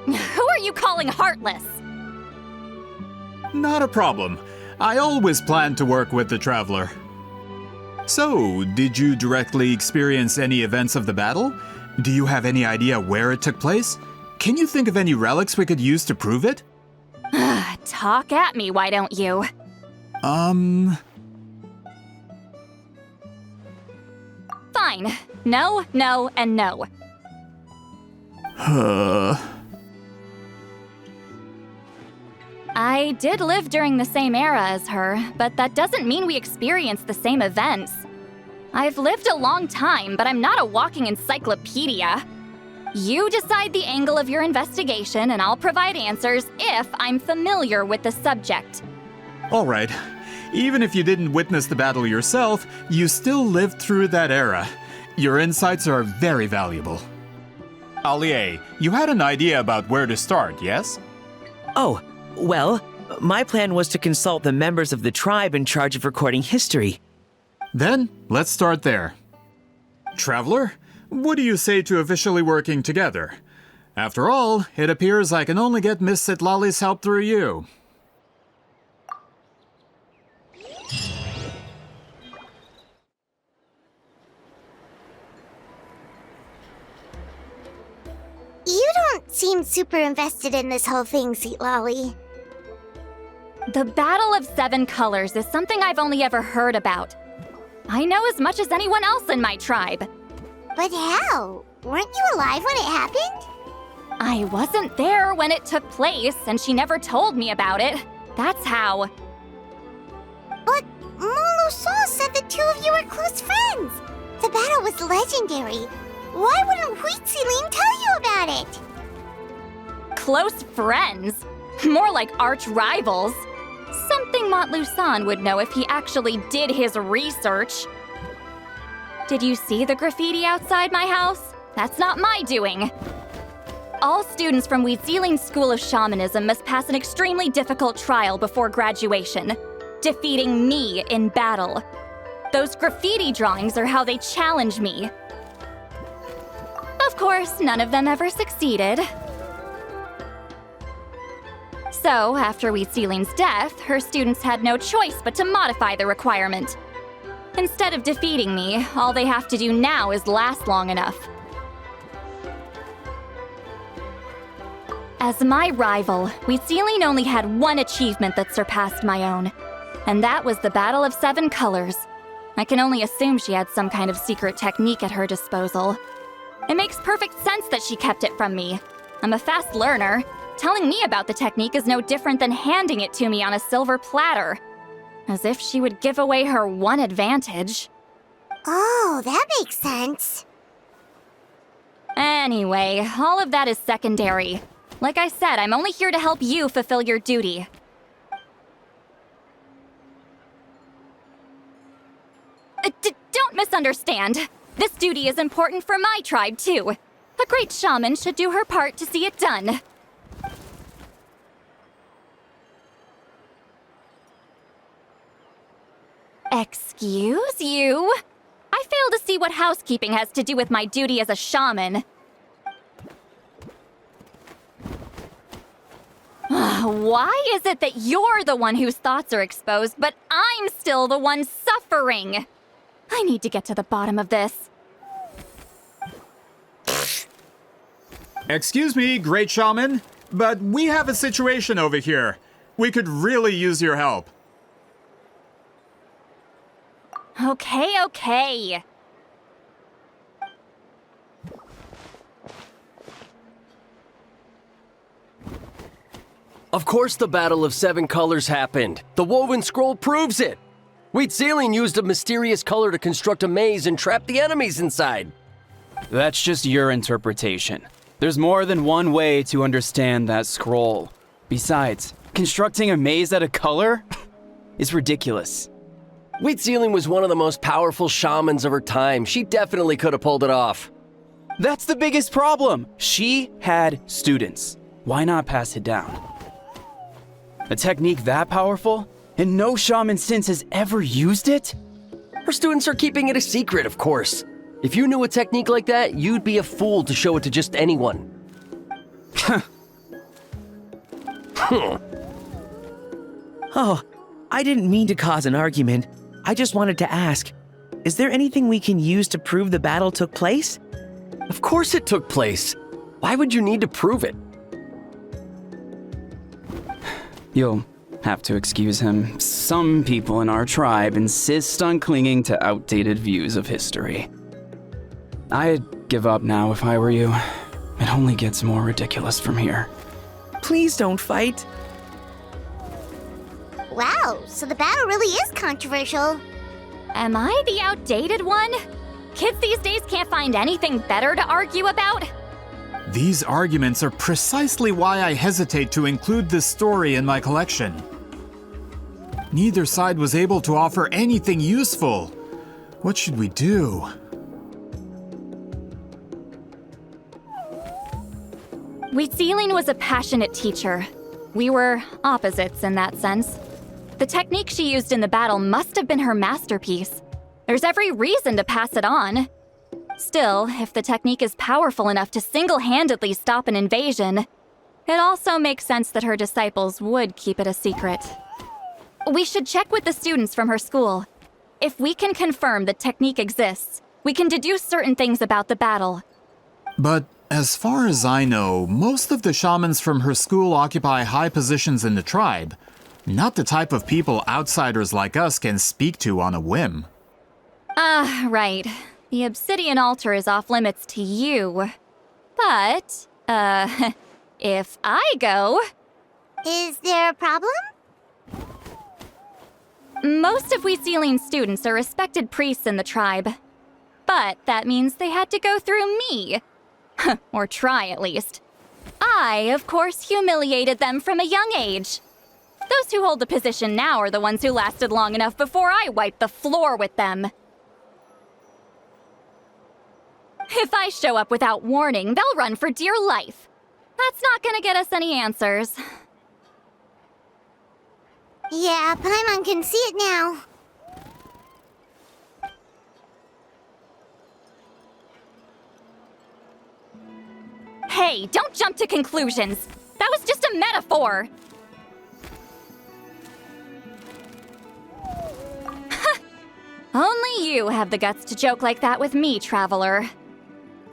Who are you calling heartless? Not a problem. I always planned to work with the Traveler. So, did you directly experience any events of the battle? Do you have any idea where it took place? Can you think of any relics we could use to prove it? Talk at me, why don't you? Fine. No, no, and no. I did live during the same era as her, but that doesn't mean we experienced the same events. I've lived a long time, but I'm not a walking encyclopedia. You decide the angle of your investigation, and I'll provide answers if I'm familiar with the subject. All right. Even if you didn't witness the battle yourself, you still lived through that era. Your insights are very valuable. Allie, you had an idea about where to start, yes? Oh, well, my plan was to consult the members of the tribe in charge of recording history. Then, let's start there. Traveler, what do you say to officially working together? After all, it appears I can only get Miss Citlali's help through you. You don't seem super invested in this whole thing, Citlali. The Battle of Seven Colors is something I've only ever heard about. I know as much as anyone else in my tribe. But how? Weren't you alive when it happened? I wasn't there when it took place, and she never told me about it. That's how. But Molu-Saw said the two of you were close friends. The battle was legendary. Why wouldn't Citlali tell you about it? Close friends? More like arch rivals. Something Montlusan would know if he actually did his research. Did you see the graffiti outside my house? That's not my doing. All students from Citlali's School of Shamanism must pass an extremely difficult trial before graduation, defeating me in battle. Those graffiti drawings are how they challenge me. Of course, none of them ever succeeded. So, after Citlali's death, her students had no choice but to modify the requirement. Instead of defeating me, all they have to do now is last long enough. As my rival, Citlali only had one achievement that surpassed my own, and that was the Battle of Seven Colors. I can only assume she had some kind of secret technique at her disposal. It makes perfect sense that she kept it from me. I'm a fast learner. Telling me about the technique is no different than handing it to me on a silver platter. As if she would give away her one advantage. Oh, that makes sense. Anyway, all of that is secondary. Like I said, I'm only here to help you fulfill your duty. Don't misunderstand. This duty is important for my tribe, too. A great shaman should do her part to see it done. Excuse you? I fail to see what housekeeping has to do with my duty as a shaman. Why is it that you're the one whose thoughts are exposed, but I'm still the one suffering? I need to get to the bottom of this. Excuse me, great shaman, but we have a situation over here. We could really use your help. Okay. Of course the Battle of Seven Colors happened. The woven scroll proves it. Citlali used a mysterious color to construct a maze and trap the enemies inside. That's just your interpretation. There's more than one way to understand that scroll. Besides, constructing a maze out of color is ridiculous. Citlali was one of the most powerful shamans of her time. She definitely could have pulled it off. That's the biggest problem. She had students. Why not pass it down? A technique that powerful? And no shaman since has ever used it? Her students are keeping it a secret, of course. If you knew a technique like that, you'd be a fool to show it to just anyone. Oh, I didn't mean to cause an argument. I just wanted to ask, is there anything we can use to prove the battle took place? Of course it took place. Why would you need to prove it? You'll have to excuse him. Some people in our tribe insist on clinging to outdated views of history. I'd give up now if I were you. It only gets more ridiculous from here. Please don't fight. Wow, so the battle really is controversial. Am I the outdated one? Kids these days can't find anything better to argue about? These arguments are precisely why I hesitate to include this story in my collection. Neither side was able to offer anything useful. What should we do? Citlali was a passionate teacher. We were opposites in that sense. The technique she used in the battle must have been her masterpiece. There's every reason to pass it on. Still, if the technique is powerful enough to single-handedly stop an invasion, it also makes sense that her disciples would keep it a secret. We should check with the students from her school. If we can confirm the technique exists, we can deduce certain things about the battle. But as far as I know, most of the shamans from her school occupy high positions in the tribe. Not the type of people outsiders like us can speak to on a whim. Right. The obsidian altar is off limits to you. But, if I go... Is there a problem? Most of Citlali's students are respected priests in the tribe. But that means they had to go through me. Or try, at least. I, of course, humiliated them from a young age. Those who hold the position now are the ones who lasted long enough before I wiped the floor with them. If I show up without warning, they'll run for dear life. That's not gonna get us any answers. Yeah, Paimon can see it now. Hey, don't jump to conclusions. That was just a metaphor. Only you have the guts to joke like that with me, traveler.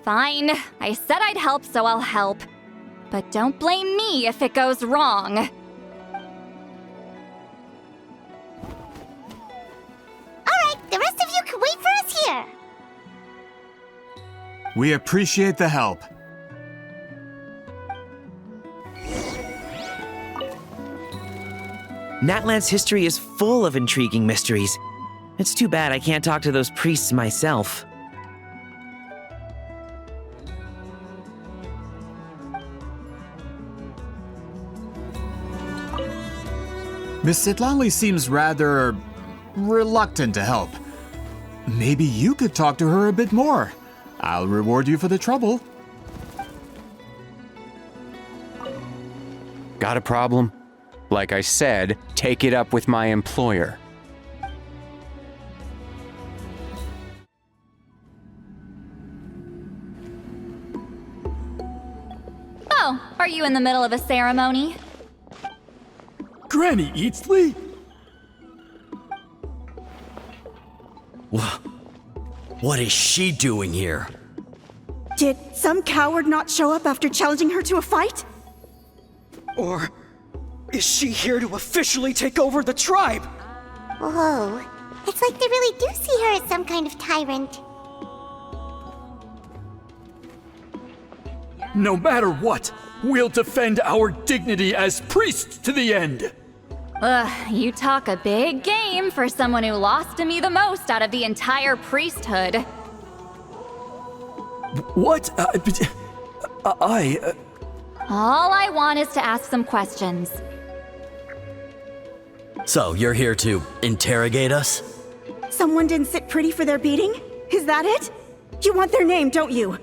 Fine, I said I'd help, so I'll help. But don't blame me if it goes wrong. Alright, the rest of you can wait for us here. We appreciate the help. Natland's history is full of intriguing mysteries. It's too bad I can't talk to those priests myself. Miss Citlali seems rather reluctant to help. Maybe you could talk to her a bit more. I'll reward you for the trouble. Got a problem? Like I said, take it up with my employer. Oh, are you in the middle of a ceremony? Granny Eatsley? What is she doing here? Did some coward not show up after challenging her to a fight? Or is she here to officially take over the tribe? Whoa. It's like they really do see her as some kind of tyrant. No matter what, we'll defend our dignity as priests to the end. Ugh, you talk a big game for someone who lost to me the most out of the entire priesthood. What? All I want is to ask some questions. So, you're here to interrogate us? Someone didn't sit pretty for their beating? Is that it? You want their name, don't you?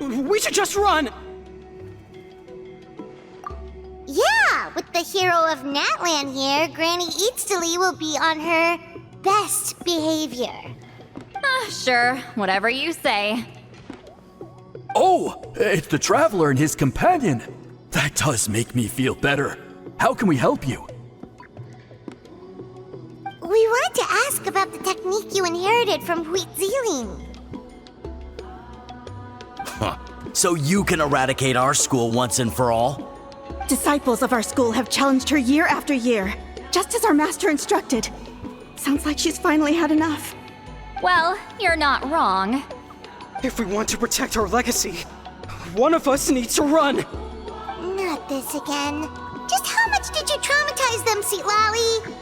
We should just run! Yeah, with the hero of Natland here, Granny Eatsley will be on her best behavior. Sure, whatever you say. Oh, it's the Traveler and his companion. That does make me feel better. How can we help you? We wanted to ask about the technique you inherited from Citlali. So you can eradicate our school once and for all? Disciples of our school have challenged her year after year, just as our master instructed. Sounds like she's finally had enough. Well, you're not wrong. If we want to protect our legacy, one of us needs to run! Not this again. Just how much did you traumatize them, Citlali?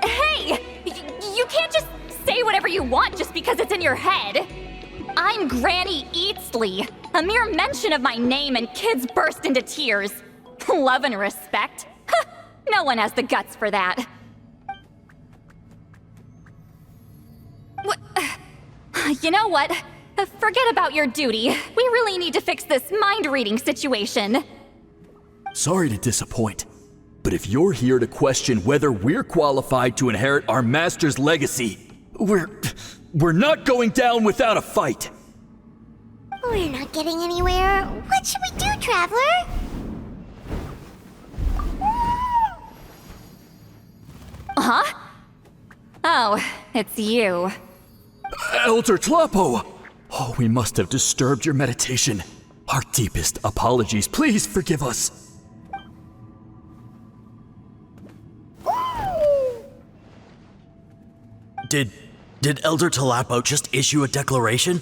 Hey! You can't just say whatever you want just because it's in your head. I'm Granny Eatsley. A mere mention of my name and kids burst into tears. Love and respect? No one has the guts for that. You know what? Forget about your duty. We really need to fix this mind-reading situation. Sorry to disappoint, but if you're here to question whether we're qualified to inherit our master's legacy, we're not going down without a fight. We're not getting anywhere. What should we do, Traveler? Huh? Oh, it's you. Elder Tlapo! Oh, we must have disturbed your meditation. Our deepest apologies. Please forgive us. Did Elder Tlapo just issue a declaration?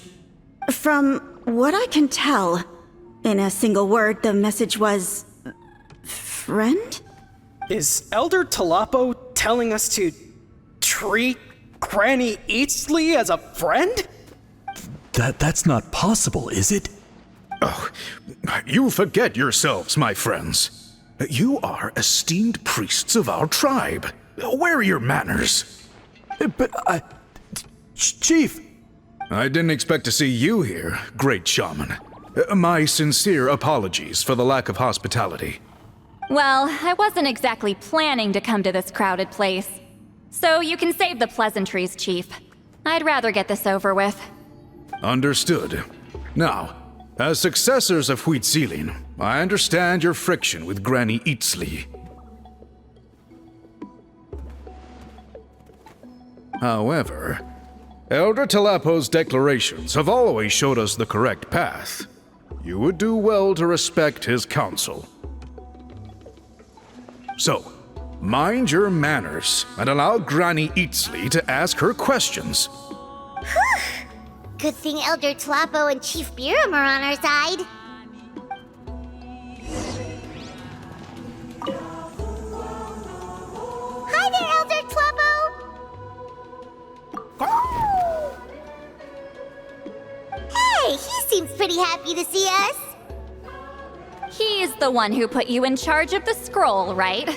From what I can tell, in a single word, the message was... friend? Is Elder Tlapo telling us to treat Granny Eatsley as a friend? That's not possible, is it? Oh, you forget yourselves, my friends. You are esteemed priests of our tribe. Where are your manners? But Chief! I didn't expect to see you here, great shaman. My sincere apologies for the lack of hospitality. Well, I wasn't exactly planning to come to this crowded place. So you can save the pleasantries, Chief. I'd rather get this over with. Understood. Now, as successors of Citlali, I understand your friction with Granny Eatsley. However, Elder Tlapo's declarations have always showed us the correct path. You would do well to respect his counsel. So, mind your manners and allow Granny Eatsley to ask her questions. Good thing Elder Tlapo and Chief Biram are on our side. Hi there, Elder Tlapo! Hey, he seems pretty happy to see us. He's the one who put you in charge of the scroll, right?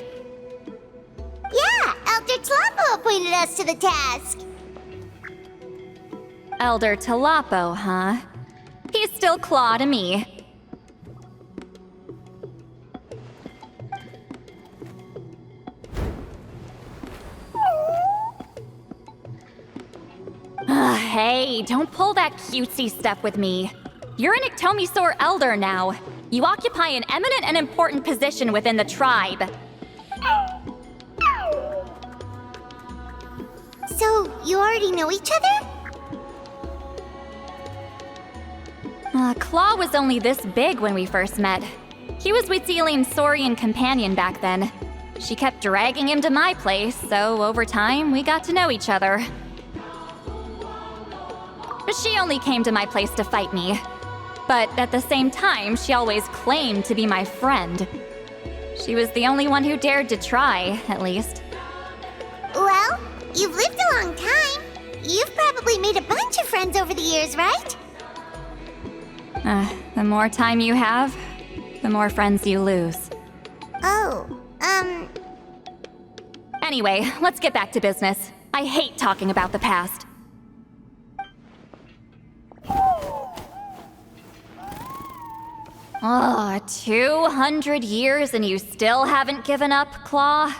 Yeah, Elder Tlapo appointed us to the task. Elder Tlapo, huh? He's still Claw to me. Hey, don't pull that cutesy stuff with me. You're an Iktomisaur Elder now. You occupy an eminent and important position within the tribe. So, you already know each other? Claw was only this big when we first met. He was Citlali's Saurian companion back then. She kept dragging him to my place, so over time, we got to know each other. She only came to my place to fight me. But at the same time, she always claimed to be my friend. She was the only one who dared to try, at least. Well, you've lived a long time. You've probably made a bunch of friends over the years, right? The more time you have, the more friends you lose. Oh, Anyway, let's get back to business. I hate talking about the past. Oh, 200 years and you still haven't given up, Claw?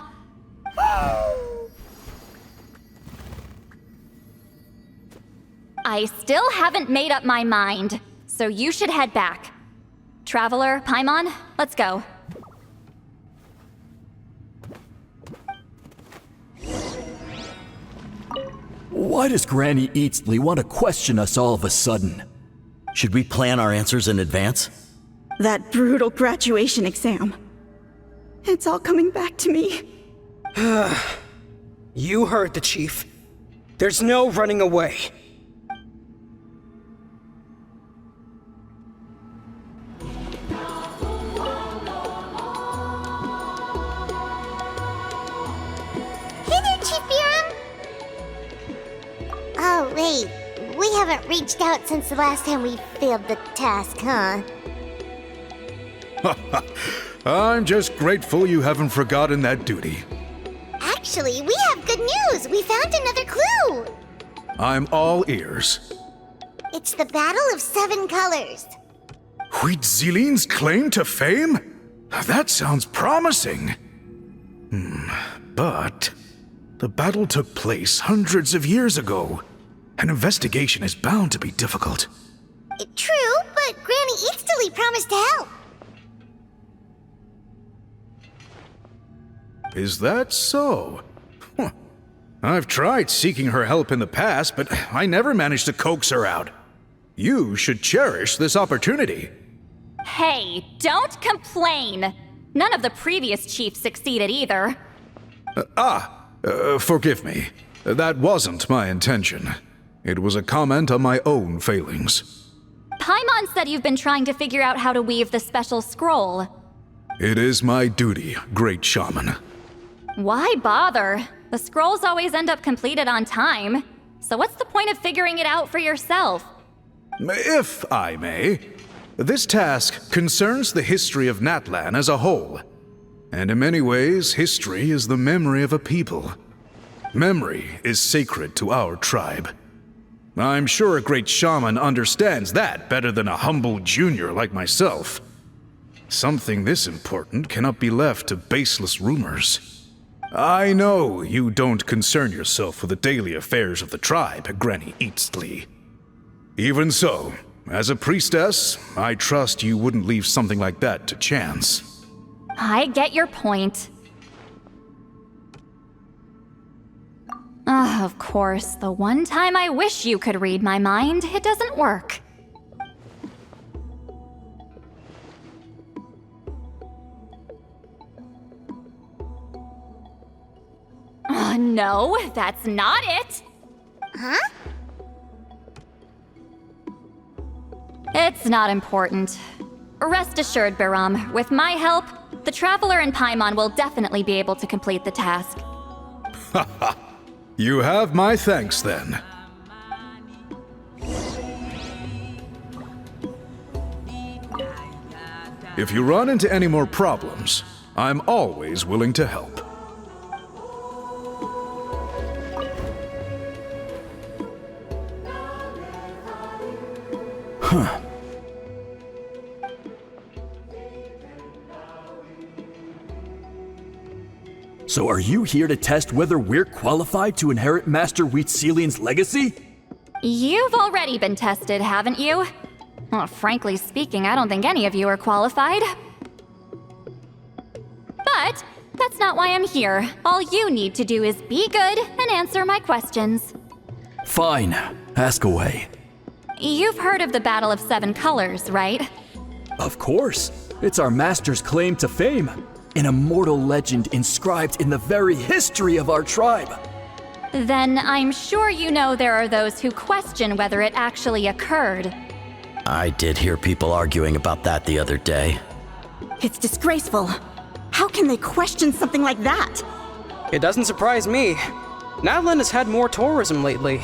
I still haven't made up my mind, so you should head back. Traveler, Paimon, let's go. Why does Granny Eatsley want to question us all of a sudden? Should we plan our answers in advance? That brutal graduation exam. It's all coming back to me. You heard the chief. There's no running away. Hey there, Chief Biram! Oh, wait. We haven't reached out since the last time we failed the task, huh? I'm just grateful you haven't forgotten that duty. Actually, we have good news! We found another clue! I'm all ears. It's the Battle of Seven Colors. Citlali's claim to fame? That sounds promising. But the battle took place hundreds of years ago. An investigation is bound to be difficult. True, but Granny Eatsley promised to help. Is that so? Huh. I've tried seeking her help in the past, but I never managed to coax her out. You should cherish this opportunity. Hey, don't complain! None of the previous chiefs succeeded either. Forgive me. That wasn't my intention. It was a comment on my own failings. Paimon said you've been trying to figure out how to weave the special scroll. It is my duty, great shaman. Why bother? The scrolls always end up completed on time. So what's the point of figuring it out for yourself? If I may, this task concerns the history of Natlan as a whole. And in many ways, history is the memory of a people. Memory is sacred to our tribe. I'm sure a great shaman understands that better than a humble junior like myself. Something this important cannot be left to baseless rumors. I know you don't concern yourself with the daily affairs of the tribe, Granny Eatsley. Even so, as a priestess, I trust you wouldn't leave something like that to chance. I get your point. Of course, the one time I wish you could read my mind, it doesn't work. No, that's not it! Huh? It's not important. Rest assured, Biram, with my help, the Traveler and Paimon will definitely be able to complete the task. Haha. You have my thanks then. If you run into any more problems, I'm always willing to help. Huh. So are you here to test whether we're qualified to inherit Master Wheatselian's legacy? You've already been tested, haven't you? Well, frankly speaking, I don't think any of you are qualified. But that's not why I'm here. All you need to do is be good and answer my questions. Fine. Ask away. You've heard of the Battle of Seven Colors, right? Of course. It's our master's claim to fame. An immortal legend inscribed in the very history of our tribe. Then I'm sure you know there are those who question whether it actually occurred. I did hear people arguing about that the other day. It's disgraceful. How can they question something like that? It doesn't surprise me. Natlan has had more tourism lately.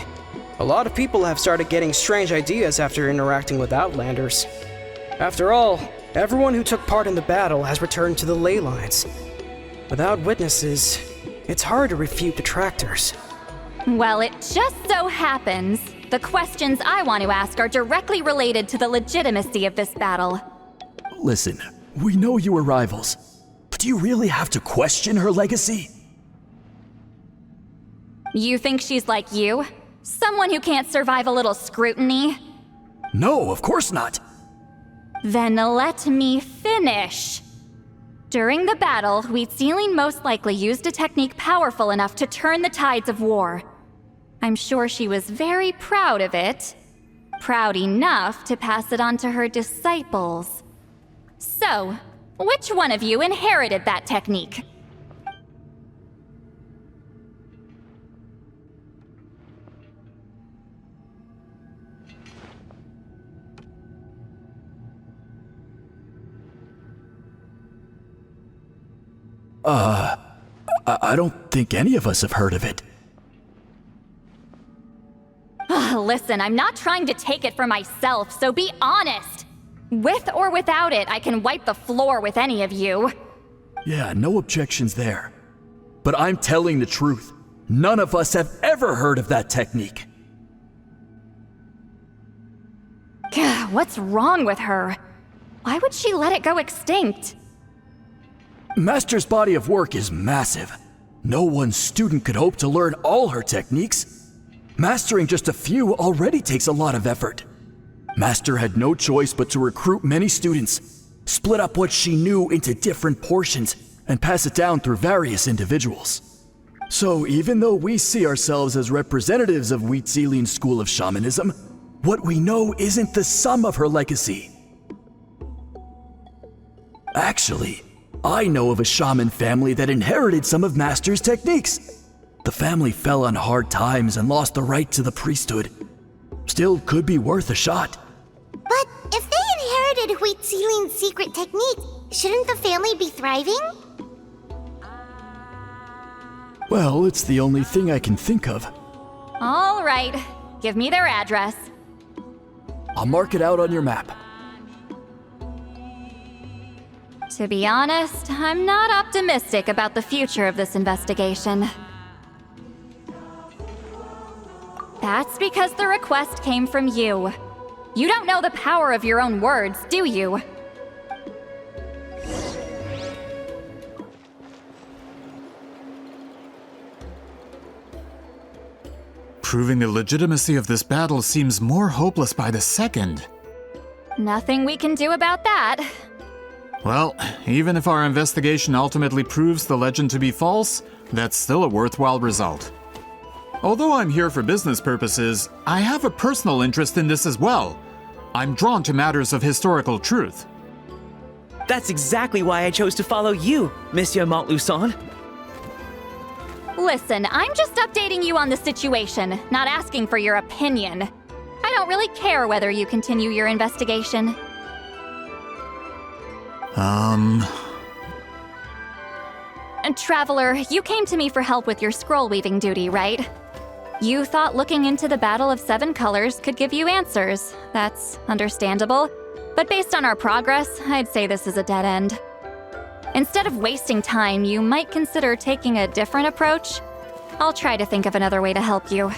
A lot of people have started getting strange ideas after interacting with Outlanders. After all, everyone who took part in the battle has returned to the ley lines. Without witnesses, it's hard to refute detractors. Well, it just so happens the questions I want to ask are directly related to the legitimacy of this battle. Listen, we know you were rivals, but do you really have to question her legacy? You think she's like you? Someone who can't survive a little scrutiny? No, of course not. Then let me finish. During the battle, Wheatselian most likely used a technique powerful enough to turn the tides of war. I'm sure she was very proud of it. Proud enough to pass it on to her disciples. So, which one of you inherited that technique? I don't think any of us have heard of it. Listen, I'm not trying to take it for myself, so be honest. With or without it, I can wipe the floor with any of you. Yeah, no objections there. But I'm telling the truth. None of us have ever heard of that technique. What's wrong with her? Why would she let it go extinct? Master's body of work is massive. No one student could hope to learn all her techniques. Mastering just a few already takes a lot of effort. Master had no choice but to recruit many students, split up what she knew into different portions, and pass it down through various individuals. So even though we see ourselves as representatives of Wheatselian's school of shamanism, what we know isn't the sum of her legacy. Actually, I know of a shaman family that inherited some of Master's techniques. The family fell on hard times and lost the right to the priesthood. Still could be worth a shot. But if they inherited Wheatselian's secret technique, shouldn't the family be thriving? Well, it's the only thing I can think of. All right, give me their address. I'll mark it out on your map. To be honest, I'm not optimistic about the future of this investigation. That's because the request came from you. You don't know the power of your own words, do you? Proving the legitimacy of this battle seems more hopeless by the second. Nothing we can do about that. Well, even if our investigation ultimately proves the legend to be false, that's still a worthwhile result. Although I'm here for business purposes, I have a personal interest in this as well. I'm drawn to matters of historical truth. That's exactly why I chose to follow you, Monsieur Montluçon. Listen, I'm just updating you on the situation, not asking for your opinion. I don't really care whether you continue your investigation. And Traveler, you came to me for help with your scroll weaving duty, right? You thought looking into the Battle of Seven Colors could give you answers. That's understandable. But based on our progress, I'd say this is a dead end. Instead of wasting time, you might consider taking a different approach. I'll try to think of another way to help you.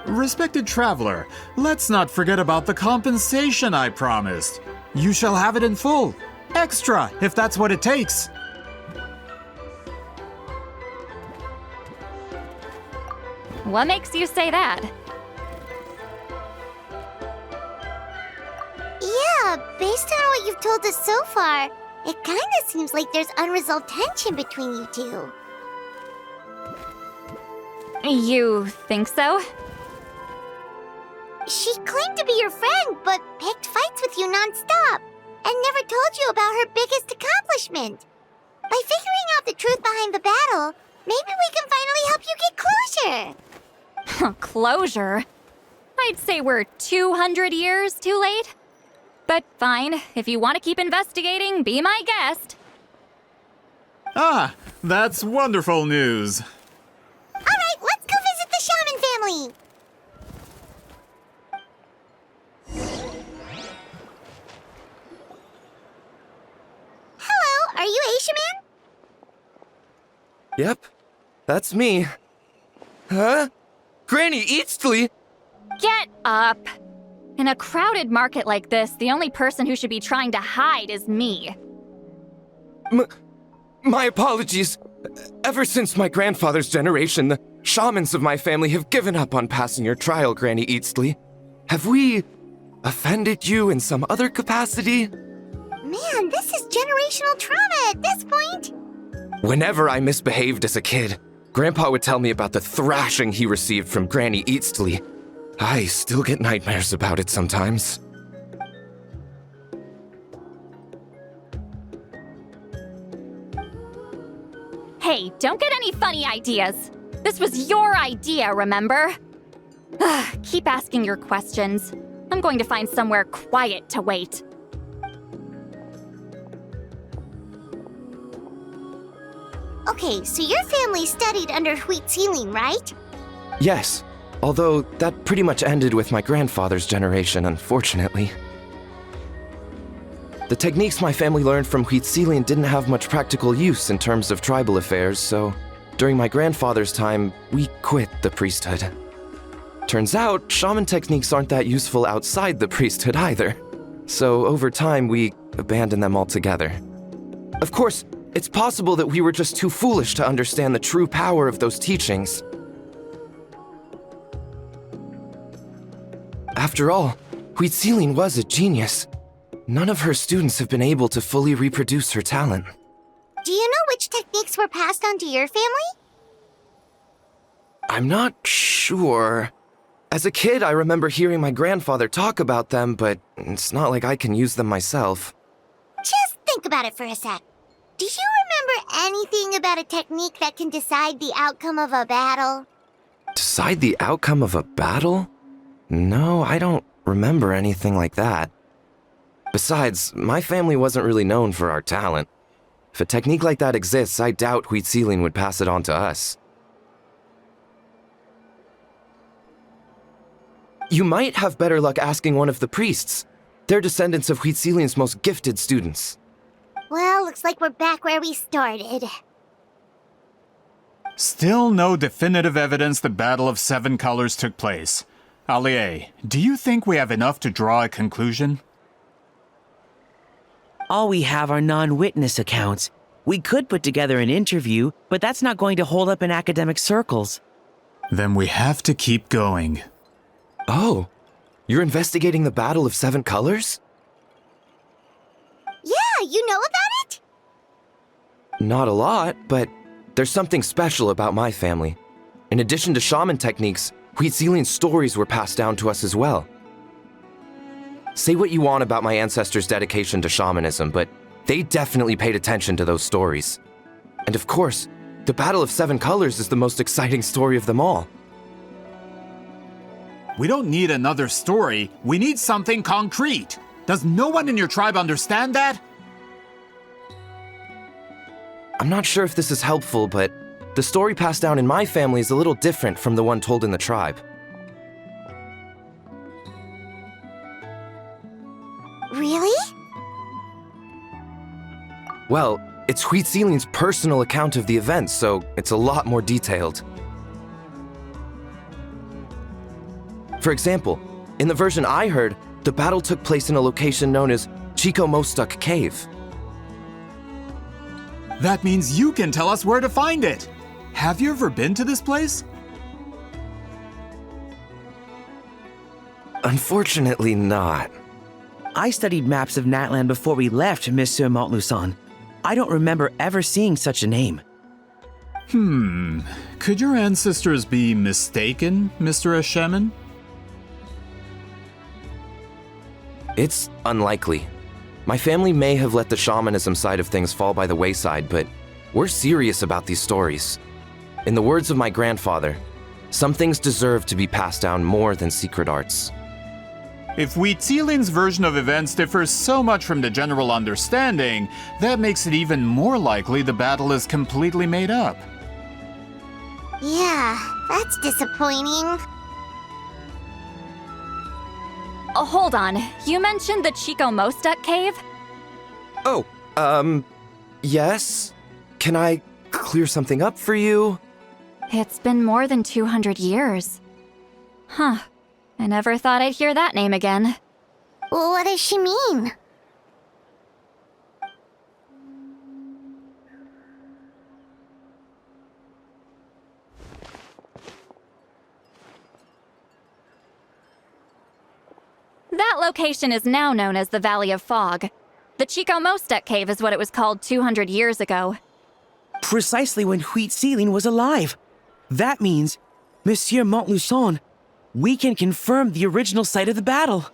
Respected traveler, let's not forget about the compensation I promised. You shall have it in full. Extra, if that's what it takes. What makes you say that? Yeah, based on what you've told us so far, it kinda seems like there's unresolved tension between you two. You think so? She claimed to be your friend, but picked fights with you non-stop, and never told you about her biggest accomplishment. By figuring out the truth behind the battle, maybe we can finally help you get closure. Closure? I'd say we're 200 years too late. But fine, if you want to keep investigating, be my guest. Ah, that's wonderful news. Alright, let's go visit the Shaman family! Hello, are you Aishaman? Yep, that's me. Huh? Granny Eastly? Get up! In a crowded market like this, the only person who should be trying to hide is me. My apologies. Ever since my grandfather's generation, the shamans of my family have given up on passing your trial, Granny Eastly. Have we offended you in some other capacity? Man, this is generational trauma at this point. Whenever I misbehaved as a kid, Grandpa would tell me about the thrashing he received from Granny Eastly. I still get nightmares about it sometimes. Hey, don't get any funny ideas. This was your idea, remember? Keep asking your questions. I'm going to find somewhere quiet to wait. Okay, so your family studied under Citlali, right? Yes, although that pretty much ended with my grandfather's generation, unfortunately. The techniques my family learned from Citlali didn't have much practical use in terms of tribal affairs, so during my grandfather's time, we quit the priesthood. Turns out, shaman techniques aren't that useful outside the priesthood either. So over time, we abandoned them altogether. Of course, it's possible that we were just too foolish to understand the true power of those teachings. After all, Citlali was a genius. None of her students have been able to fully reproduce her talent. Do you know which techniques were passed on to your family? I'm not sure. As a kid, I remember hearing my grandfather talk about them, but it's not like I can use them myself. Just think about it for a sec. Do you remember anything about a technique that can decide the outcome of a battle? Decide the outcome of a battle? No, I don't remember anything like that. Besides, my family wasn't really known for our talent. If a technique like that exists, I doubt Citlali would pass it on to us. You might have better luck asking one of the priests. They're descendants of Citlali's most gifted students. Well, looks like we're back where we started. Still no definitive evidence the Battle of Seven Colors took place. Allie, do you think we have enough to draw a conclusion? All we have are non-witness accounts. We could put together an interview, but that's not going to hold up in academic circles. Then we have to keep going. Oh, you're investigating the Battle of Seven Colors? Yeah, you know about it? Not a lot, but there's something special about my family. In addition to shaman techniques, Citlali's stories were passed down to us as well. Say what you want about my ancestors' dedication to shamanism, but they definitely paid attention to those stories. And of course, the Battle of Seven Colors is the most exciting story of them all. We don't need another story. We need something concrete. Does no one in your tribe understand that? I'm not sure if this is helpful, but the story passed down in my family is a little different from the one told in the tribe. Really? Well, it's Citlali's personal account of the event, so it's a lot more detailed. For example, in the version I heard, the battle took place in a location known as Chico Mostuk Cave. That means you can tell us where to find it. Have you ever been to this place? Unfortunately not. I studied maps of Natland before we left, Monsieur Montluçon. I don't remember ever seeing such a name. Could your ancestors be mistaken, Mr. Eshemin? It's unlikely. My family may have let the shamanism side of things fall by the wayside, but we're serious about these stories. In the words of my grandfather, some things deserve to be passed down more than secret arts. If Citlali's version of events differs so much from the general understanding, that makes it even more likely the battle is completely made up. Yeah, that's disappointing. Oh, hold on. You mentioned the Chico Mostuk cave? Oh, yes? Can I clear something up for you? It's been more than 200 years. Huh. I never thought I'd hear that name again. Well, what does she mean? That location is now known as the Valley of Fog. The Chico Mostuk cave is what it was called 200 years ago. Precisely when Citlali was alive. That means, Monsieur Montluçon, we can confirm the original site of the battle.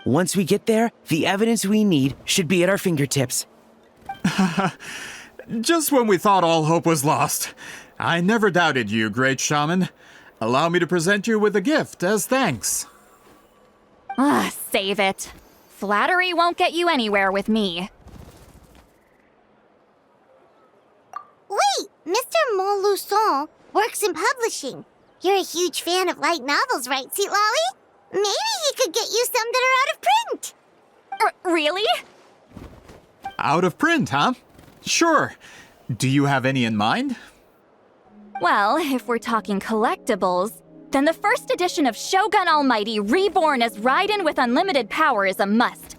Once we get there, the evidence we need should be at our fingertips. Just when we thought all hope was lost. I never doubted you, great shaman. Allow me to present you with a gift as thanks. Save it. Flattery won't get you anywhere with me. Wait, Mr. Montluçon works in publishing. You're a huge fan of light novels, right, Citlali? Maybe he could get you some that are out of print. Really? Out of print, huh? Sure. Do you have any in mind? Well, if we're talking collectibles, then the first edition of Shogun Almighty Reborn as Raiden with Unlimited Power is a must.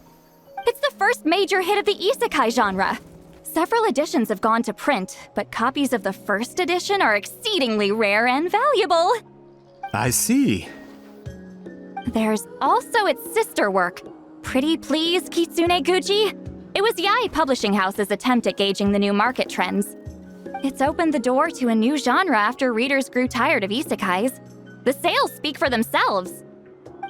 It's the first major hit of the isekai genre. Several editions have gone to print, but copies of the first edition are exceedingly rare and valuable. I see. There's also its sister work, Pretty Please Kitsune Gucci. It was Yae Publishing House's attempt at gauging the new market trends. It's opened the door to a new genre after readers grew tired of isekais. The sales speak for themselves.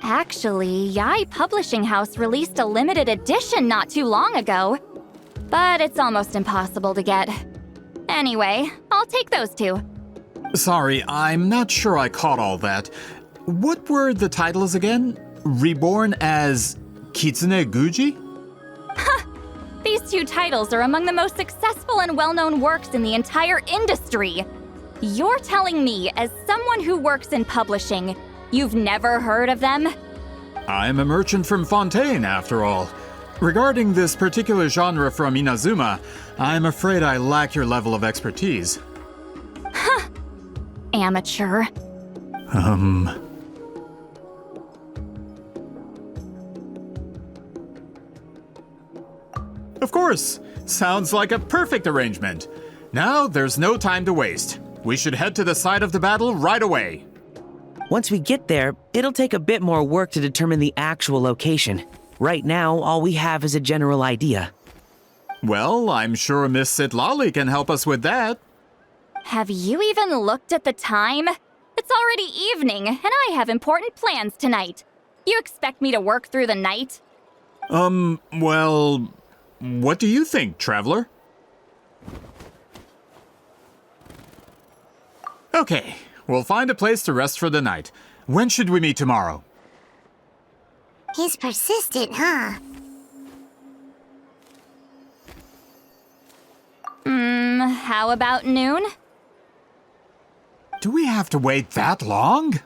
Actually, Yae Publishing House released a limited edition not too long ago. But it's almost impossible to get. Anyway, I'll take those two. Sorry, I'm not sure I caught all that. What were the titles again? Reborn as Kitsune Gucci? These two titles are among the most successful and well-known works in the entire industry. You're telling me, as someone who works in publishing, you've never heard of them? I'm a merchant from Fontaine, after all. Regarding this particular genre from Inazuma, I'm afraid I lack your level of expertise. Amateur. Of course. Sounds like a perfect arrangement. Now, there's no time to waste. We should head to the site of the battle right away. Once we get there, it'll take a bit more work to determine the actual location. Right now, all we have is a general idea. Well, I'm sure Miss Citlali can help us with that. Have you even looked at the time? It's already evening, and I have important plans tonight. You expect me to work through the night? Well, what do you think, traveler? Okay, we'll find a place to rest for the night. When should we meet tomorrow? He's persistent, huh? How about noon? Do we have to wait that long?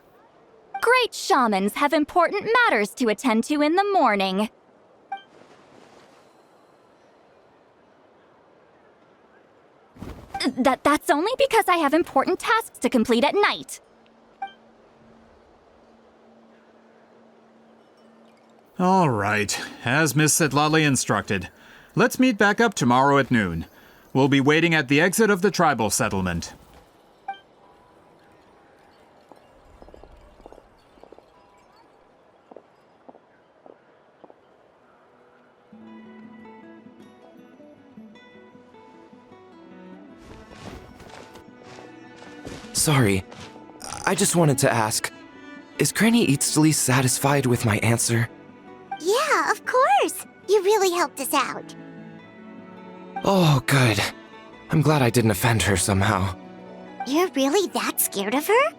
Great shamans have important matters to attend to in the morning. That's only because I have important tasks to complete at night. All right, as Miss Citlali instructed. Let's meet back up tomorrow at noon. We'll be waiting at the exit of the tribal settlement. Sorry, I just wanted to ask, is Granny Citlali satisfied with my answer? Yeah, of course. You really helped us out. Oh, good. I'm glad I didn't offend her somehow. You're really that scared of her?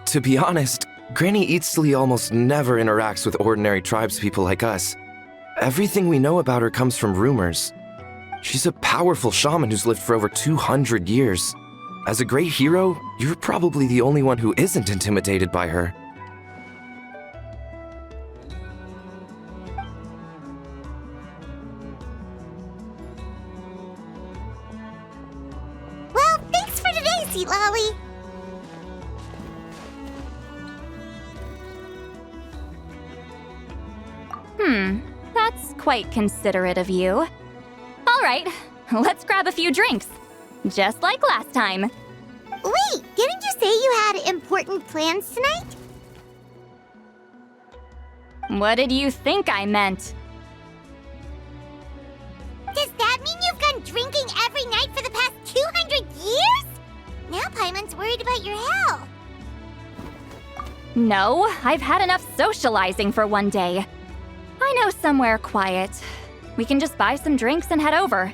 To be honest, Granny Citlali almost never interacts with ordinary tribespeople like us. Everything we know about her comes from rumors. She's a powerful shaman who's lived for over 200 years. As a great hero, you're probably the only one who isn't intimidated by her. Well, thanks for today, Citlali. That's quite considerate of you. All right, let's grab a few drinks. Just like last time. Wait, didn't you say you had important plans tonight? What did you think I meant? Does that mean you've gone drinking every night for the past 200 years? Now Paimon's worried about your health. No, I've had enough socializing for one day. I know somewhere quiet. We can just buy some drinks and head over.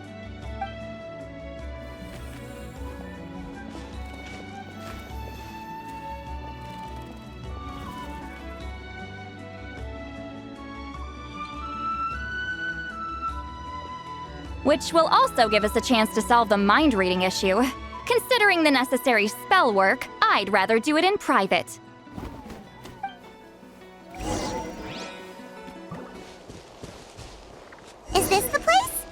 Which will also give us a chance to solve the mind reading issue. Considering the necessary spell work, I'd rather do it in private. Is this the place?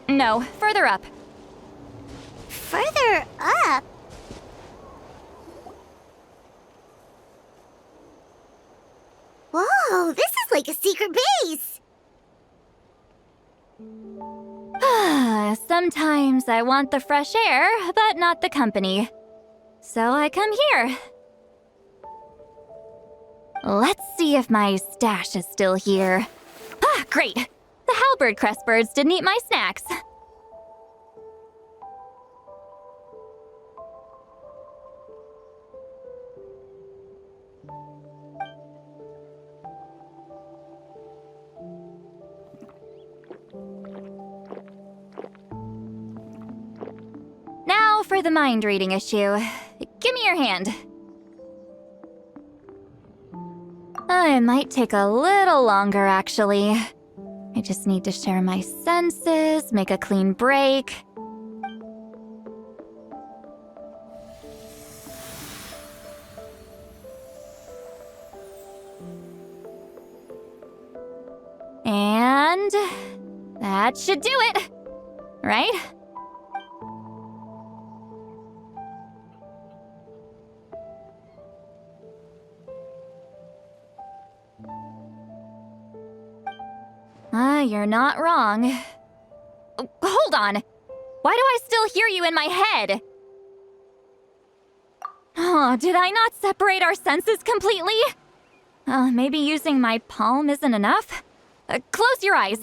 No, further up. Further up? Whoa, this is like a secret base! Sometimes I want the fresh air, but not the company. So I come here. Let's see if my stash is still here. Ah, great! The halberd crest birds didn't eat my snacks. Now for the mind reading issue. Give me your hand. It might take a little longer, actually. I just need to share my senses, make a clean break. And that should do it, right? You're not wrong. Hold on! Why do I still hear you in my head? Oh, did I not separate our senses completely? Maybe using my palm isn't enough? Close your eyes.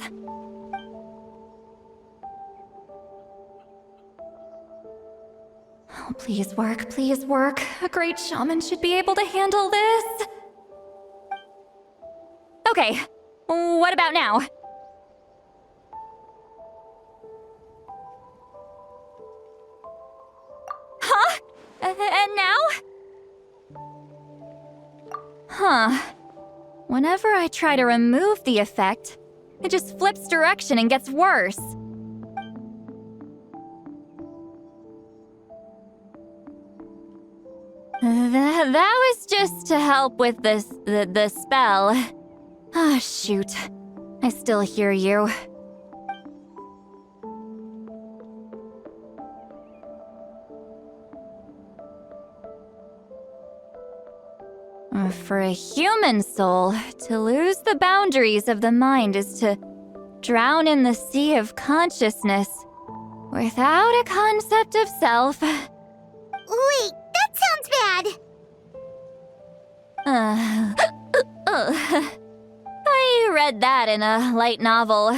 Oh, please work, please work. A great shaman should be able to handle this. Okay, what about now? And now? Huh. Whenever I try to remove the effect, it just flips direction and gets worse. That was just to help with the spell. Ah, shoot. I still hear you. For a human soul, to lose the boundaries of the mind is to drown in the sea of consciousness without a concept of self. Wait, that sounds bad. I read that in a light novel.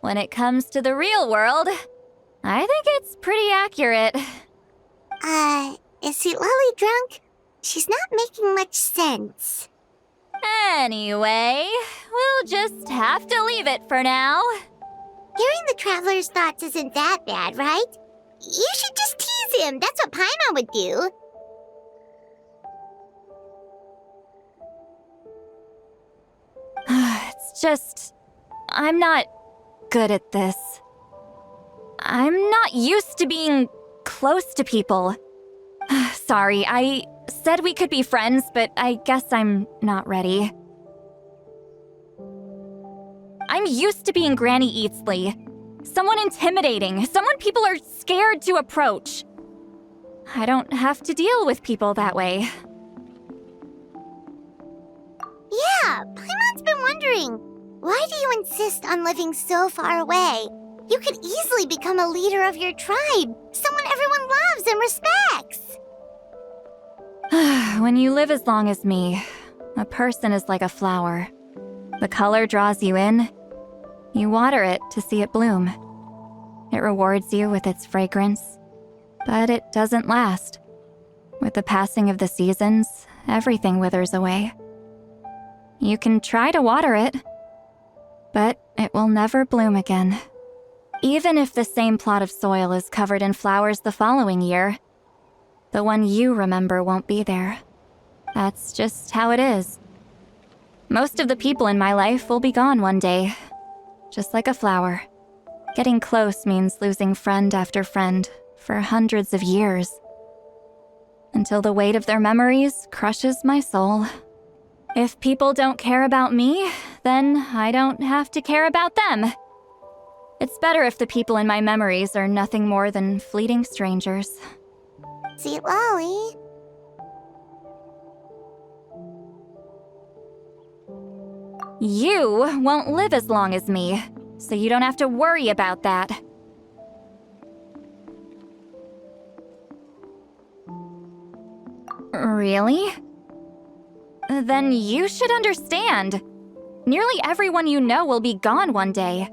When it comes to the real world, I think it's pretty accurate. Is Citlali drunk? She's not making much sense. Anyway, we'll just have to leave it for now. Hearing the traveler's thoughts isn't that bad, right? You should just tease him. That's what Paimon would do. It's just... I'm not good at this. I'm not used to being close to people. Sorry, I said we could be friends, but I guess I'm not ready. I'm used to being Granny Eatsley. Someone intimidating, someone people are scared to approach. I don't have to deal with people that way. Yeah, Paimon's been wondering. Why do you insist on living so far away? You could easily become a leader of your tribe, someone everyone loves and respects. When you live as long as me, a person is like a flower. The color draws you in. You water it to see it bloom. It rewards you with its fragrance, but it doesn't last. With the passing of the seasons, everything withers away. You can try to water it, but it will never bloom again. Even if the same plot of soil is covered in flowers the following year, the one you remember won't be there. That's just how it is. Most of the people in my life will be gone one day, just like a flower. Getting close means losing friend after friend for hundreds of years, until the weight of their memories crushes my soul. If people don't care about me, then I don't have to care about them. It's better if the people in my memories are nothing more than fleeting strangers. Citlali. You won't live as long as me, so you don't have to worry about that. Really? Then you should understand. Nearly everyone you know will be gone one day.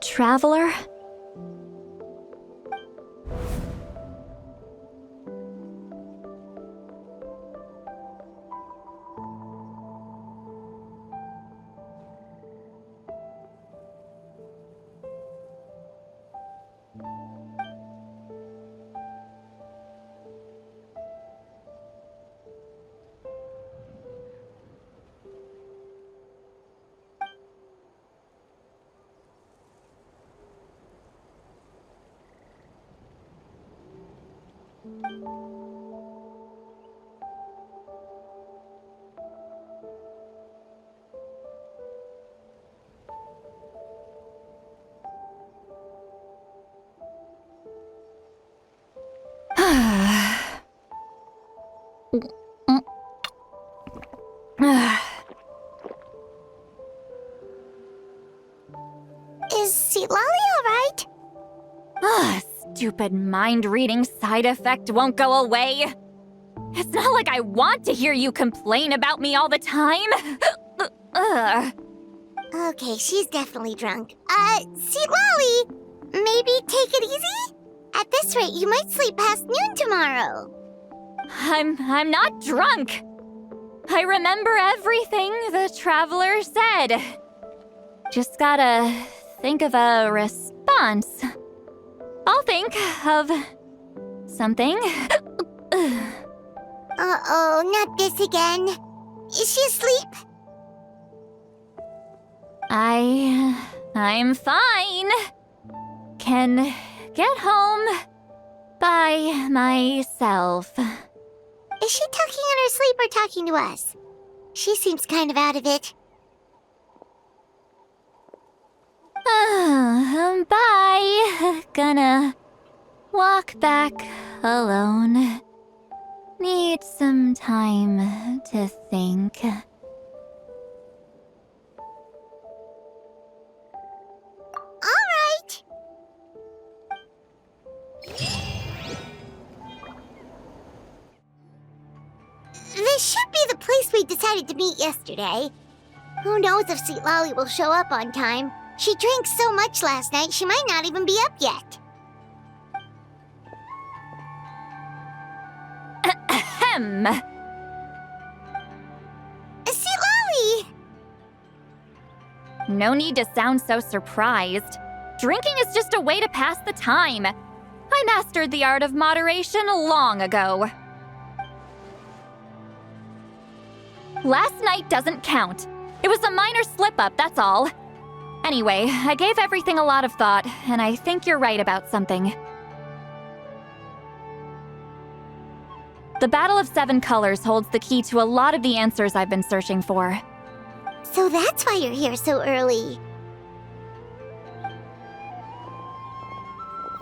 Traveler? Is Citlali alright? Stupid mind-reading side effect won't go away. It's not like I want to hear you complain about me all the time. Okay, she's definitely drunk. Citlali, maybe take it easy? At this rate, you might sleep past noon tomorrow. I'm not drunk. I remember everything the traveler said. Just gotta think of a respectful once. I'll think of something. Uh-oh, not this again. Is she asleep? I'm fine. Can get home by myself. Is she talking in her sleep or talking to us? She seems kind of out of it. Bye. Gonna walk back alone. Need some time to think. All right. This should be the place we decided to meet yesterday. Who knows if Citlali will show up on time? She drank so much last night, she might not even be up yet. Ahem. Citlali! No need to sound so surprised. Drinking is just a way to pass the time. I mastered the art of moderation long ago. Last night doesn't count. It was a minor slip-up, that's all. Anyway, I gave everything a lot of thought, and I think you're right about something. The Battle of Seven Colors holds the key to a lot of the answers I've been searching for. So that's why you're here so early.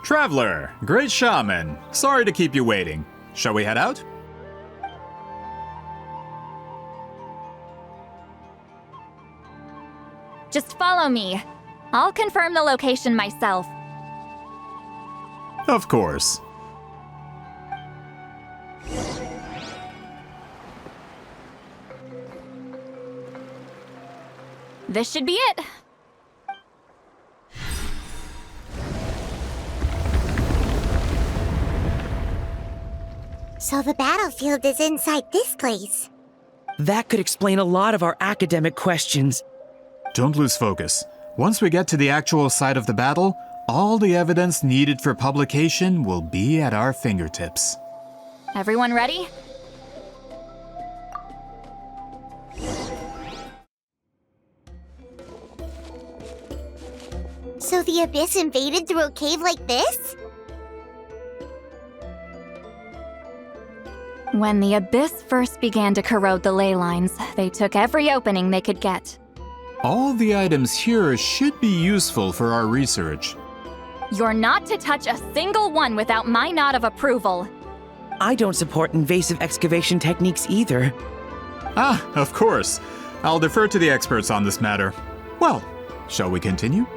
Traveler, great shaman. Sorry to keep you waiting. Shall we head out? Just follow me. I'll confirm the location myself. Of course. This should be it. So the battlefield is inside this place. That could explain a lot of our academic questions. Don't lose focus. Once we get to the actual site of the battle, all the evidence needed for publication will be at our fingertips. Everyone ready? So the Abyss invaded through a cave like this? When the Abyss first began to corrode the ley lines, they took every opening they could get. All the items here should be useful for our research. You're not to touch a single one without my nod of approval. I don't support invasive excavation techniques either. Ah, of course. I'll defer to the experts on this matter. Well, shall we continue?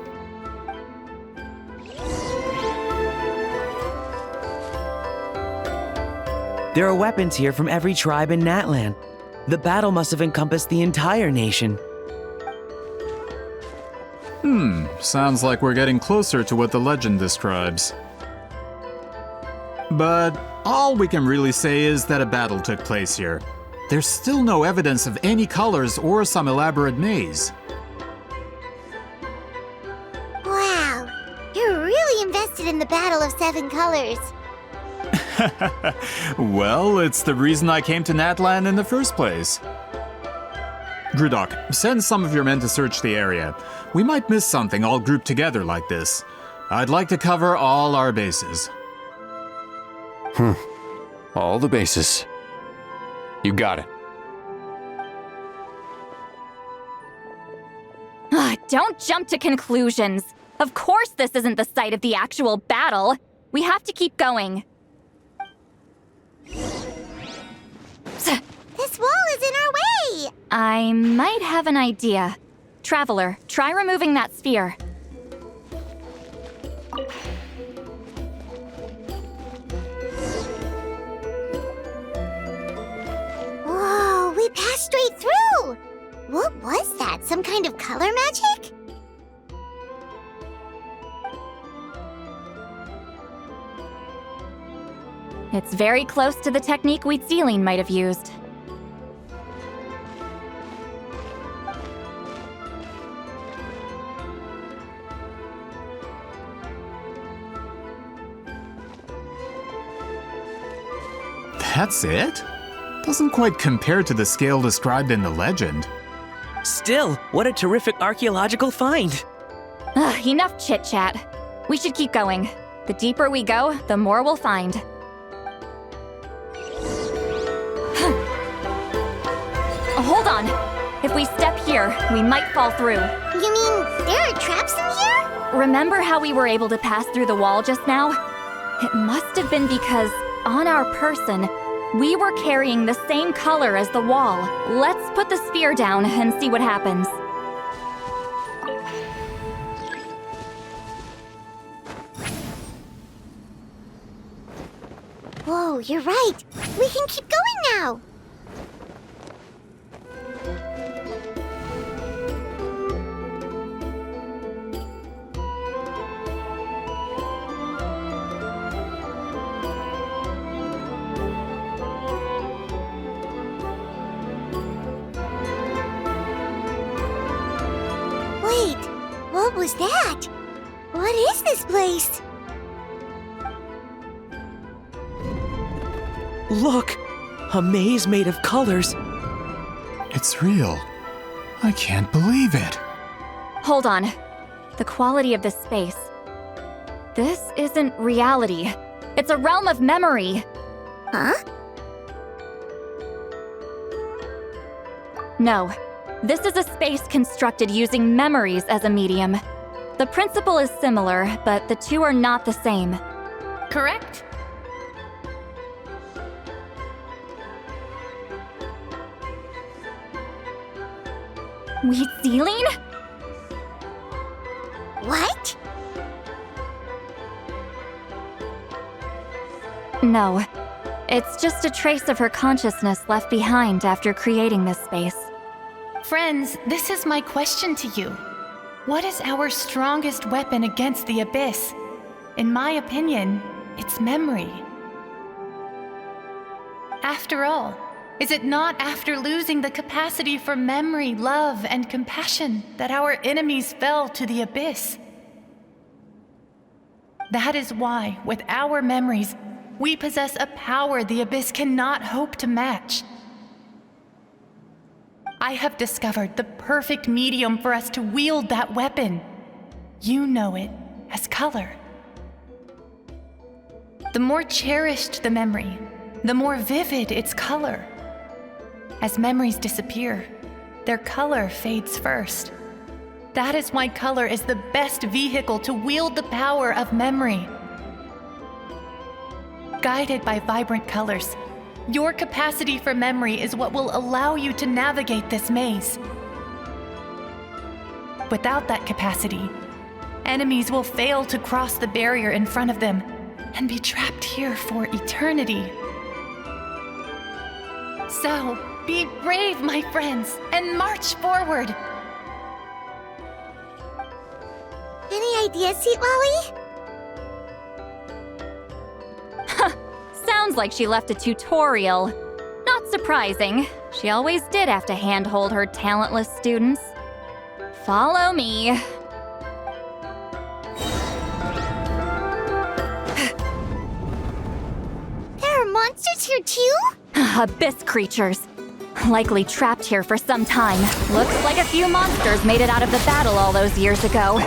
There are weapons here from every tribe in Natlan. The battle must have encompassed the entire nation. Sounds like we're getting closer to what the legend describes. But all we can really say is that a battle took place here. There's still no evidence of any colors or some elaborate maze. Wow, you're really invested in the Battle of Seven Colors. Well, it's the reason I came to Natlan in the first place. Grudok, send some of your men to search the area. We might miss something all grouped together like this. I'd like to cover all our bases. All the bases. You got it. Don't jump to conclusions. Of course this isn't the site of the actual battle. We have to keep going. This wall is in our way! I might have an idea. Traveler, try removing that sphere. Whoa, we passed straight through! What was that? Some kind of color magic? It's very close to the technique Citlali might have used. That's it? Doesn't quite compare to the scale described in the legend. Still, what a terrific archaeological find. Enough chit-chat. We should keep going. The deeper we go, the more we'll find. Hold on. If we step here, we might fall through. You mean there are traps in here? Remember how we were able to pass through the wall just now? It must have been because, on our person, we were carrying the same color as the wall. Let's put the sphere down and see what happens. Whoa, you're right. We can keep going now. Wait, what was that? What is this place? Look! A maze made of colors. It's real. I can't believe it. Hold on. The quality of this space. This isn't reality. It's a realm of memory. Huh? No. This is a space constructed using memories as a medium. The principle is similar, but the two are not the same. Correct? Wheat ceiling? What? No. It's just a trace of her consciousness left behind after creating this space. Friends, this is my question to you. What is our strongest weapon against the Abyss? In my opinion, it's memory. After all, is it not after losing the capacity for memory, love, and compassion that our enemies fell to the Abyss? That is why, with our memories, we possess a power the Abyss cannot hope to match. I have discovered the perfect medium for us to wield that weapon. You know it as color. The more cherished the memory, the more vivid its color. As memories disappear, their color fades first. That is why color is the best vehicle to wield the power of memory. Guided by vibrant colors, your capacity for memory is what will allow you to navigate this maze. Without that capacity, enemies will fail to cross the barrier in front of them and be trapped here for eternity. So, be brave, my friends, and march forward! Any ideas, Citlali? Sounds like she left a tutorial. Not surprising. She always did have to handhold her talentless students. Follow me. There are monsters here too? Abyss creatures. Likely trapped here for some time. Looks like a few monsters made it out of the battle all those years ago.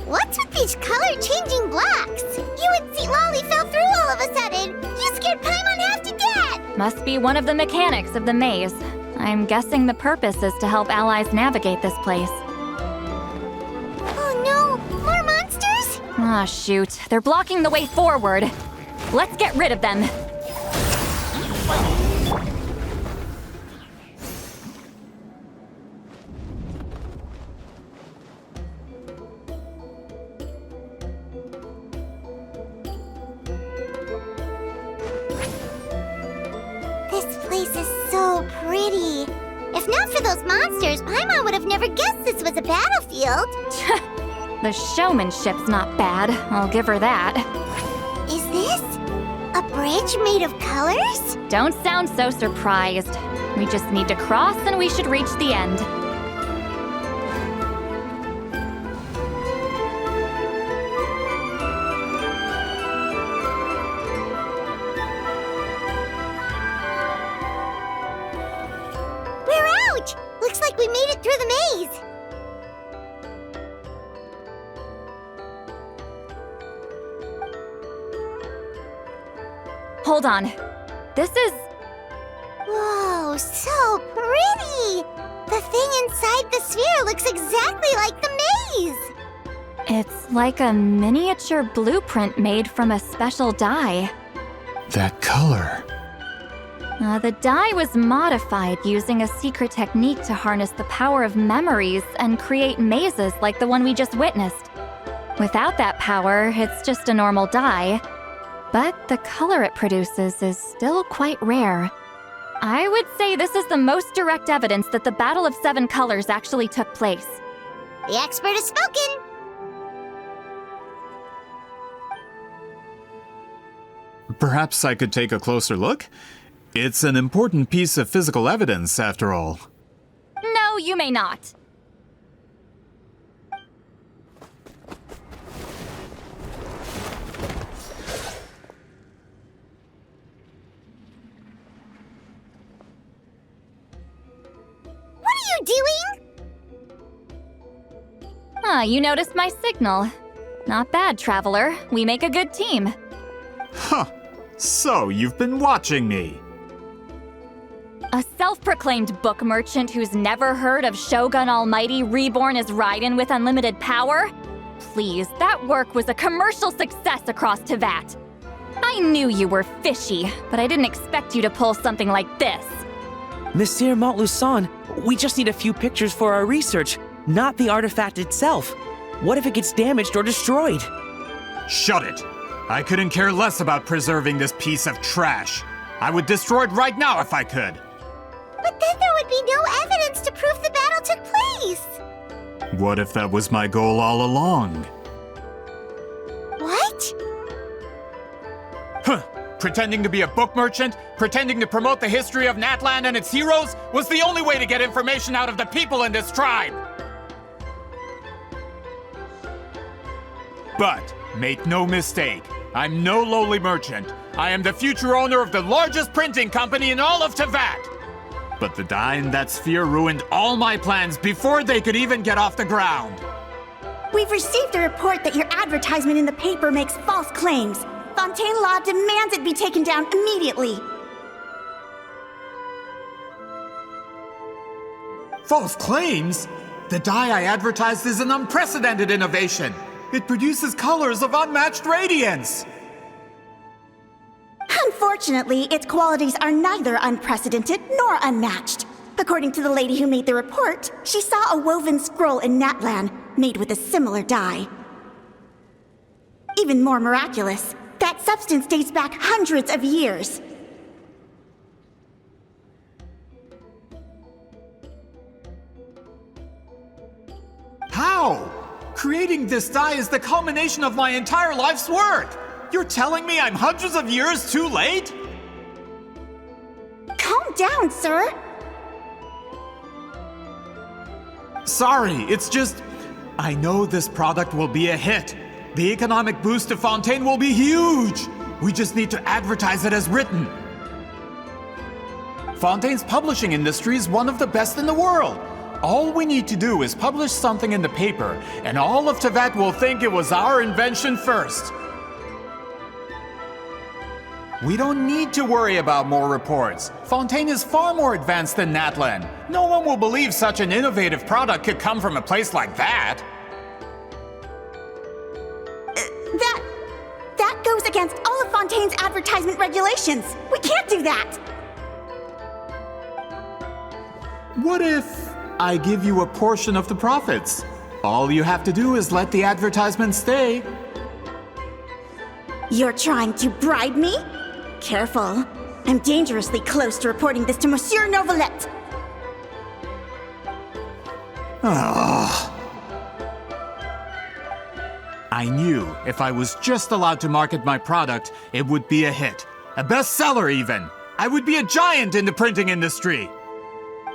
What's with these color-changing blocks? You and Citlali fell through all of a sudden. You scared Paimon half to death. Must be one of the mechanics of the maze. I'm guessing the purpose is to help allies navigate this place. Oh no, more monsters? Ah, shoot. They're blocking the way forward. Let's get rid of them. This place is so pretty. If not for those monsters, Paimon would have never guessed this was a battlefield. The showmanship's not bad, I'll give her that. Is this a bridge made of colors? Don't sound so surprised. We just need to cross and we should reach the end. We're out! Looks like we made it through the maze. Hold on. This is... Whoa, so pretty! The thing inside the sphere looks exactly like the maze! It's like a miniature blueprint made from a special dye. That color. The dye was modified using a secret technique to harness the power of memories and create mazes like the one we just witnessed. Without that power, it's just a normal dye. But the color it produces is still quite rare. I would say this is the most direct evidence that the Battle of Seven Colors actually took place. The expert has spoken! Perhaps I could take a closer look? It's an important piece of physical evidence, after all. No, you may not. What are you doing? You noticed my signal. Not bad, Traveler. We make a good team. Huh. So, you've been watching me. A self-proclaimed book merchant who's never heard of Shogun Almighty reborn as Raiden with unlimited power? Please, that work was a commercial success across Tevat. I knew you were fishy, but I didn't expect you to pull something like this. Monsieur Montluçon, we just need a few pictures for our research, not the artifact itself. What if it gets damaged or destroyed? Shut it! I couldn't care less about preserving this piece of trash. I would destroy it right now if I could. But then there would be no evidence to prove the battle took place. What if that was my goal all along? What? Huh! Pretending to be a book merchant, pretending to promote the history of Natlan and its heroes, was the only way to get information out of the people in this tribe! But, make no mistake, I'm no lowly merchant. I am the future owner of the largest printing company in all of Tevat! But the dye in that sphere ruined all my plans before they could even get off the ground. We've received a report that your advertisement in the paper makes false claims. Fontaine Law demands it be taken down immediately. False claims? The dye I advertised is an unprecedented innovation. It produces colors of unmatched radiance. Unfortunately, its qualities are neither unprecedented nor unmatched. According to the lady who made the report, she saw a woven scroll in Natlan made with a similar dye. Even more miraculous, that substance dates back hundreds of years. How? Creating this dye is the culmination of my entire life's work! You're telling me I'm hundreds of years too late? Calm down, sir. Sorry, it's just... I know this product will be a hit. The economic boost to Fontaine will be huge! We just need to advertise it as written. Fontaine's publishing industry is one of the best in the world. All we need to do is publish something in the paper, and all of Tevat will think it was our invention first. We don't need to worry about more reports. Fontaine is far more advanced than Natlan. No one will believe such an innovative product could come from a place like that. That goes against all of Fontaine's advertisement regulations. We can't do that. What if I give you a portion of the profits? All you have to do is let the advertisement stay. You're trying to bribe me? Careful. I'm dangerously close to reporting this to Monsieur Novelette. I knew if I was just allowed to market my product, it would be a hit. a bestseller even. I would be a giant in the printing industry.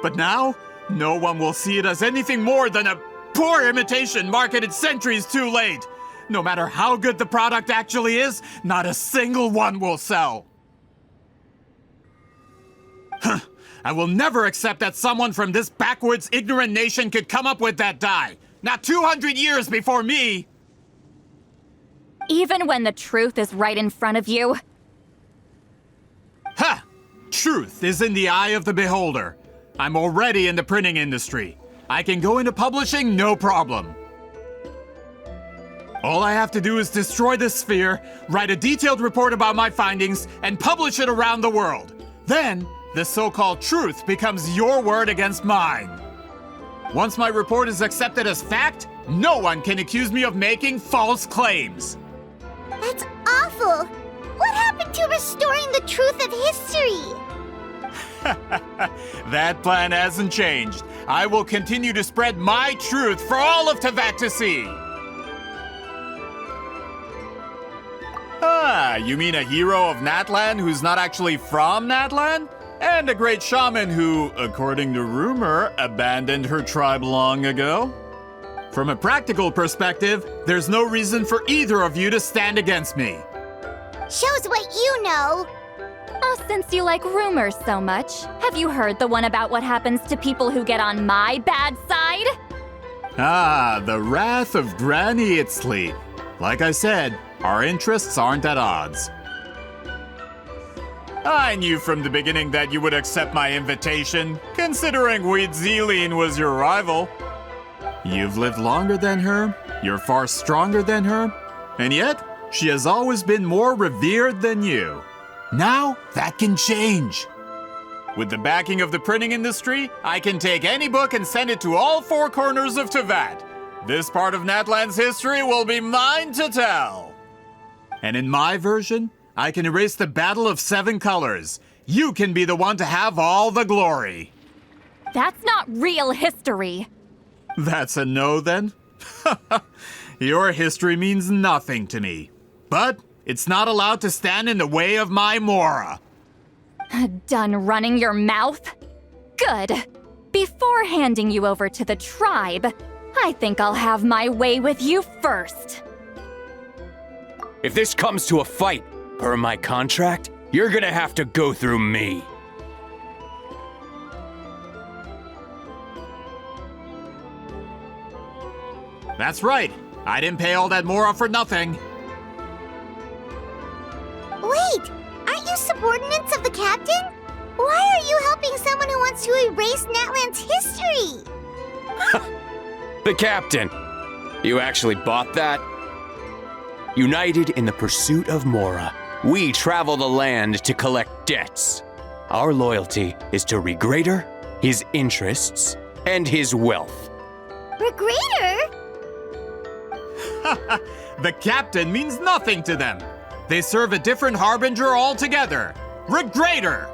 But now, no one will see it as anything more than a poor imitation marketed centuries too late. No matter how good the product actually is, not a single one will sell. I will never accept that someone from this backwoods, ignorant nation could come up with that dye. Not 200 years before me! Even when the truth is right in front of you? Ha! Truth is in the eye of the beholder. I'm already in the printing industry. I can go into publishing, no problem. All I have to do is destroy this sphere, write a detailed report about my findings, and publish it around the world. Then, the so-called truth becomes your word against mine. Once my report is accepted as fact, no one can accuse me of making false claims. That's awful! What happened to restoring the truth of history? That plan hasn't changed. I will continue to spread my truth for all of Teyvat to see. Ah, you mean a hero of Natlan who's not actually from Natlan? And a great shaman who, according to rumor, abandoned her tribe long ago? From a practical perspective, there's no reason for either of you to stand against me. Shows what you know. Oh, since you like rumors so much, have you heard the one about what happens to people who get on my bad side? Ah, the wrath of Granny Citlali. Like I said, our interests aren't at odds. I knew from the beginning that you would accept my invitation, considering Citlali was your rival. You've lived longer than her, you're far stronger than her, and yet, she has always been more revered than you. Now, that can change. With the backing of the printing industry, I can take any book and send it to all four corners of Teyvat. This part of Natlan's history will be mine to tell. And in my version, I can erase the Battle of 7 Colors. You can be the one to have all the glory. That's not real history. That's a no, then? Your history means nothing to me. But it's not allowed to stand in the way of my Mora. Done running your mouth? Good. Before handing you over to the tribe, I think I'll have my way with you first. If this comes to a fight, per my contract, you're gonna have to go through me. That's right. I didn't pay all that Mora for nothing. Wait! Aren't you subordinates of the captain? Why are you helping someone who wants to erase Natlan's history? The captain! You actually bought that? United in the pursuit of Mora, we travel the land to collect debts. Our loyalty is to Regrader, his interests, and his wealth. Regrader? The captain means nothing to them. They serve a different harbinger altogether. Regrader!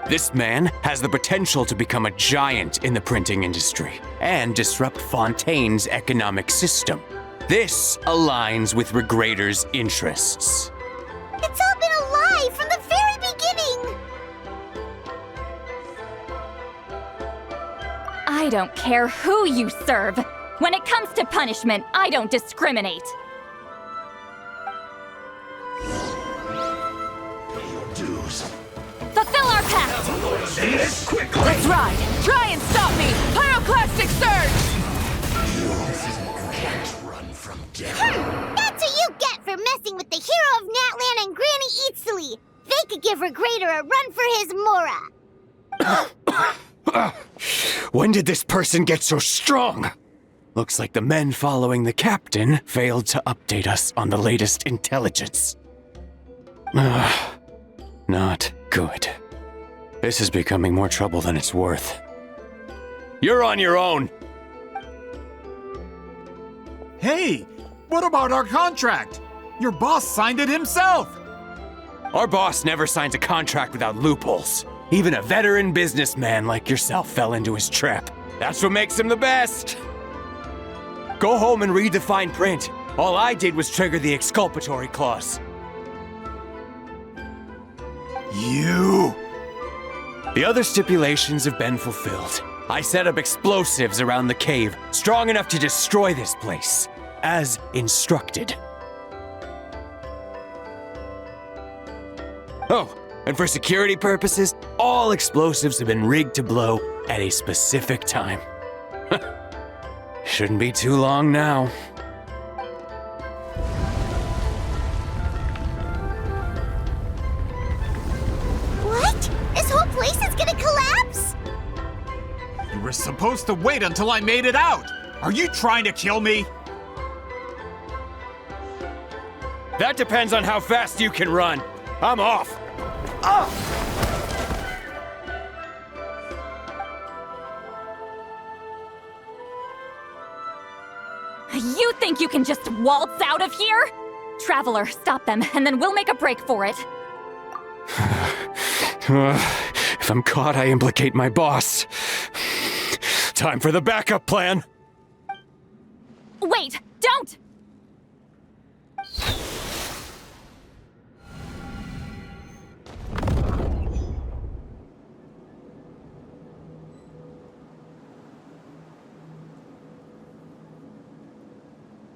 This man has the potential to become a giant in the printing industry and disrupt Fontaine's economic system. This aligns with Regrader's interests. It's all been a lie from the very beginning! I don't care who you serve. When it comes to punishment, I don't discriminate. Fulfill our pact! Let's ride! Try and stop me! Pyroclastic surge! That's what you get for messing with the hero of Natlan and Granny Citlali. They could give Regrader a run for his Mora. When did this person get so strong? Looks like the men following the captain failed to update us on the latest intelligence. Not good. This is becoming more trouble than it's worth. You're on your own! Hey, what about our contract? Your boss signed it himself! Our boss never signs a contract without loopholes. Even a veteran businessman like yourself fell into his trap. That's what makes him the best! Go home and read the fine print. All I did was trigger the exculpatory clause. You! The other stipulations have been fulfilled. I set up explosives around the cave, strong enough to destroy this place, as instructed. Oh, and for security purposes, all explosives have been rigged to blow at a specific time. Shouldn't be too long now. What? This whole place is gonna collapse? You were supposed to wait until I made it out! Are you trying to kill me? That depends on how fast you can run. I'm off. You think you can just waltz out of here? Traveler, stop them, and then we'll make a break for it. If I'm caught, I implicate my boss. Time for the backup plan. Wait, don't!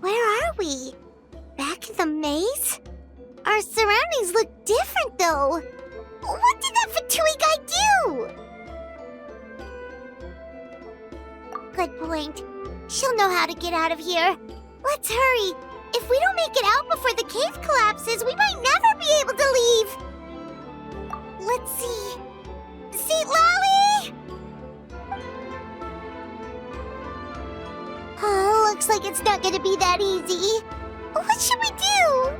Where are we? Back in the maze? Our surroundings look different, though. What did that Fatui guy do? Good point. She'll know how to get out of here. Let's hurry. If we don't make it out before the cave collapses, we might never be able to leave. Let's see. Citlali! Oh, looks like it's not gonna be that easy. What should we do?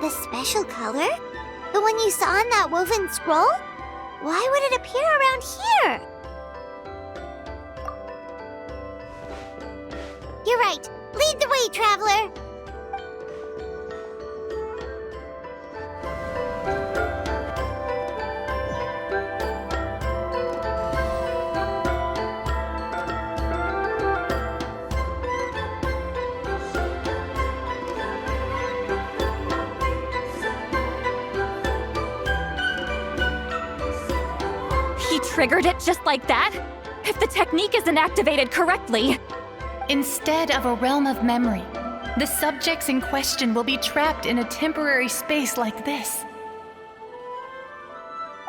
The special color? The one you saw in that woven scroll? Why would it appear around here? You're right. Lead the way, traveler. He triggered it just like that? If the technique isn't activated correctly... Instead of a realm of memory, the subjects in question will be trapped in a temporary space like this.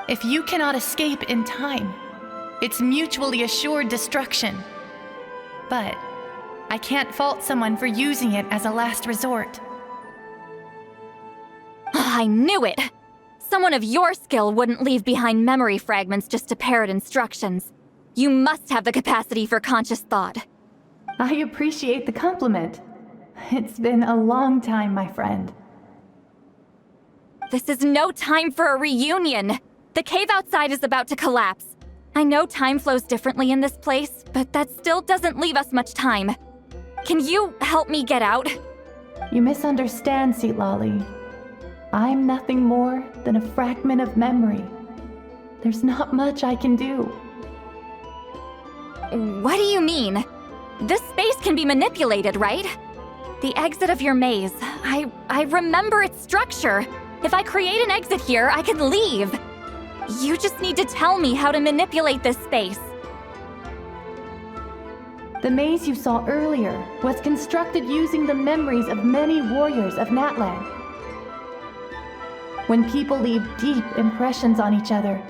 If you cannot escape in time, it's mutually assured destruction. But I can't fault someone for using it as a last resort. I knew it! Someone of your skill wouldn't leave behind memory fragments just to parrot instructions. You must have the capacity for conscious thought. I appreciate the compliment. It's been a long time, my friend. This is no time for a reunion! The cave outside is about to collapse. I know time flows differently in this place, but that still doesn't leave us much time. Can you help me get out? You misunderstand, Citlali. I'm nothing more than a fragment of memory. There's not much I can do. What do you mean? This space can be manipulated, right? The exit of your maze. I remember its structure. If I create an exit here, I can leave. You just need to tell me how to manipulate this space. The maze you saw earlier was constructed using the memories of many warriors of Natlan. When people leave deep impressions on each other,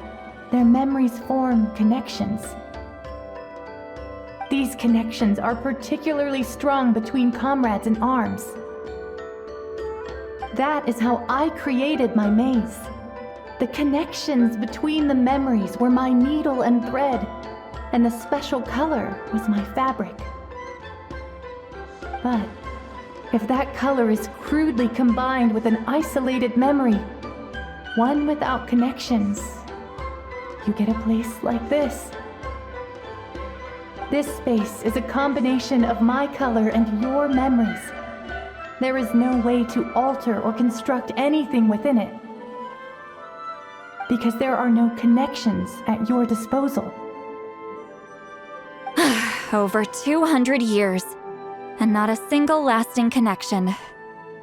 their memories form connections. These connections are particularly strong between comrades in arms. That is how I created my maze. The connections between the memories were my needle and thread, and the special color was my fabric. But if that color is crudely combined with an isolated memory, one without connections, you get a place like this. This space is a combination of my color and your memories. There is no way to alter or construct anything within it, because there are no connections at your disposal. Over 200 years. And not a single lasting connection.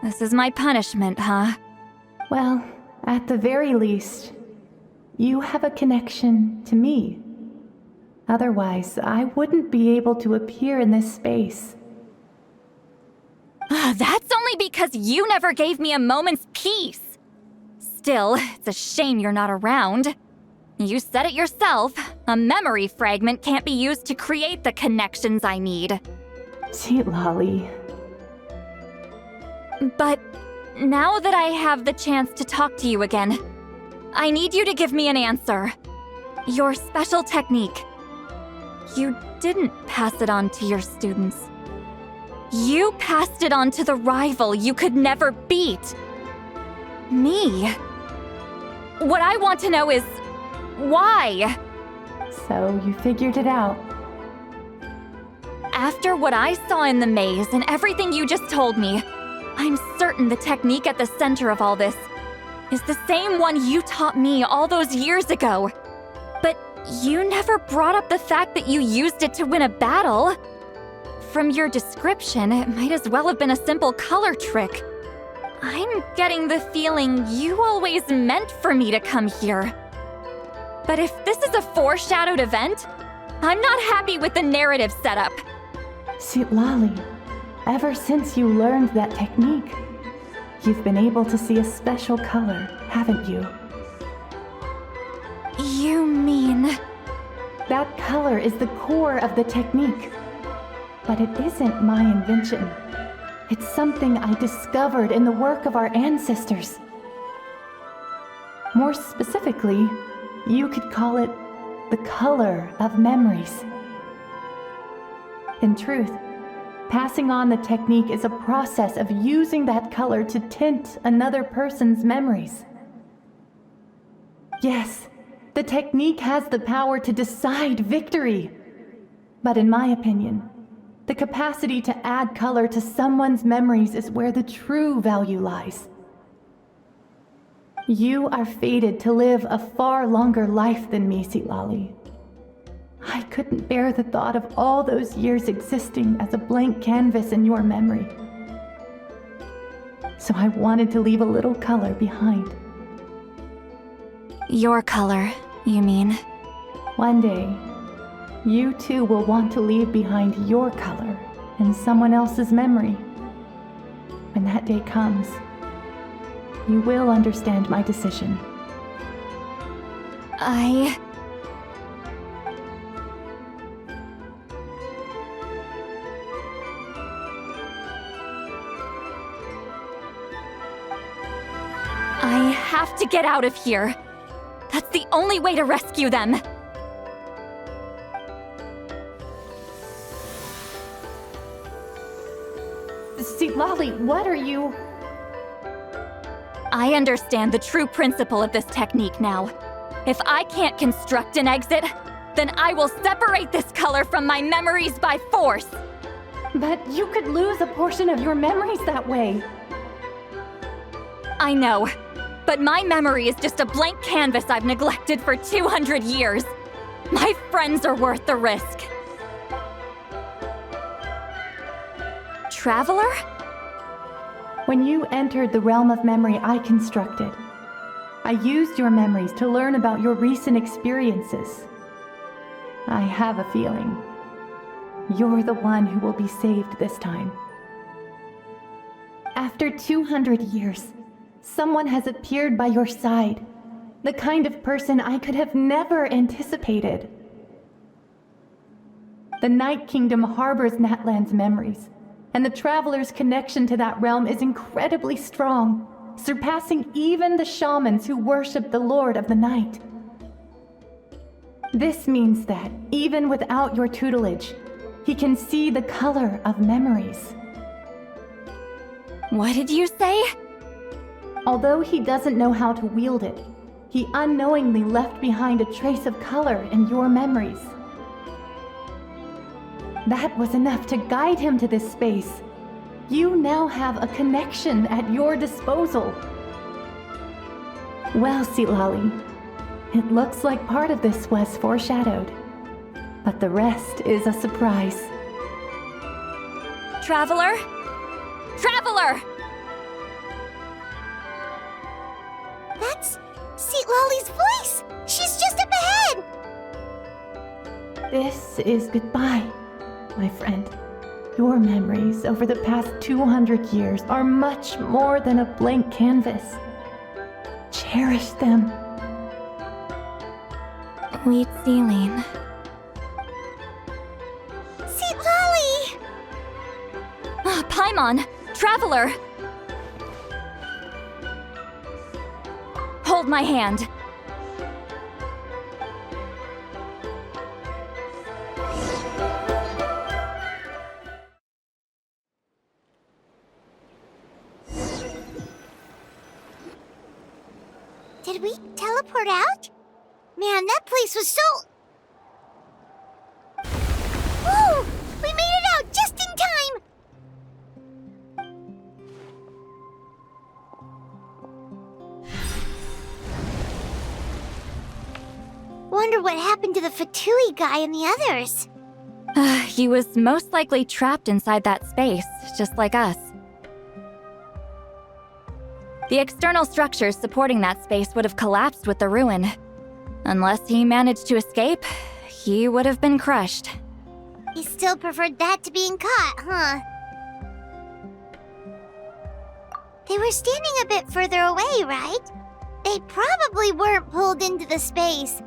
This is my punishment, huh? Well, at the very least, you have a connection to me. Otherwise, I wouldn't be able to appear in this space. That's only because you never gave me a moment's peace. Still, it's a shame you're not around. You said it yourself. A memory fragment can't be used to create the connections I need. Citlali. But now that I have the chance to talk to you again, I need you to give me an answer. Your special technique. You didn't pass it on to your students. You passed it on to the rival you could never beat. Me. What I want to know is, why? So you figured it out. After what I saw in the maze and everything you just told me, I'm certain the technique at the center of all this is the same one you taught me all those years ago. But you never brought up the fact that you used it to win a battle. From your description, it might as well have been a simple color trick. I'm getting the feeling you always meant for me to come here. But if this is a foreshadowed event, I'm not happy with the narrative setup. Citlali, ever since you learned that technique, you've been able to see a special color, haven't you? You mean... That color is the core of the technique. But it isn't my invention. It's something I discovered in the work of our ancestors. More specifically, you could call it the color of memories. In truth, passing on the technique is a process of using that color to tint another person's memories. Yes, the technique has the power to decide victory. But in my opinion, the capacity to add color to someone's memories is where the true value lies. You are fated to live a far longer life than me, Citlali. I couldn't bear the thought of all those years existing as a blank canvas in your memory. So I wanted to leave a little color behind. Your color, you mean? One day, you too will want to leave behind your color in someone else's memory. When that day comes, you will understand my decision. I have to get out of here. That's the only way to rescue them. Citlali, what are you... I understand the true principle of this technique now. If I can't construct an exit, then I will separate this color from my memories by force. But you could lose a portion of your memories that way. I know, but my memory is just a blank canvas I've neglected for 200 years. My friends are worth the risk. Traveler? When you entered the realm of memory I constructed, I used your memories to learn about your recent experiences. I have a feeling you're the one who will be saved this time. After 200 years, someone has appeared by your side, the kind of person I could have never anticipated. The Night Kingdom harbors Natlan's memories, and the Traveler's connection to that realm is incredibly strong, surpassing even the shamans who worship the Lord of the Night. This means that, even without your tutelage, he can see the color of memories. What did you say? Although he doesn't know how to wield it, he unknowingly left behind a trace of color in your memories. That was enough to guide him to this space. You now have a connection at your disposal. Well, Citlali, it looks like part of this was foreshadowed, but the rest is a surprise. Traveler? Traveler! That's Citlali's voice! She's just up ahead! This is goodbye, my friend. Your memories over the past 200 years are much more than a blank canvas. Cherish them. Wheat ceiling. Citlali! Paimon! Traveler! Hold my hand. Did we teleport out? Man, that place was so... Whoa! We made it out just in time! Wonder what happened to the Fatui guy and the others. He was most likely trapped inside that space, just like us. The external structures supporting that space would have collapsed with the ruin. Unless he managed to escape, he would have been crushed. He still preferred that to being caught, huh? They were standing a bit further away, right? They probably weren't pulled into the space.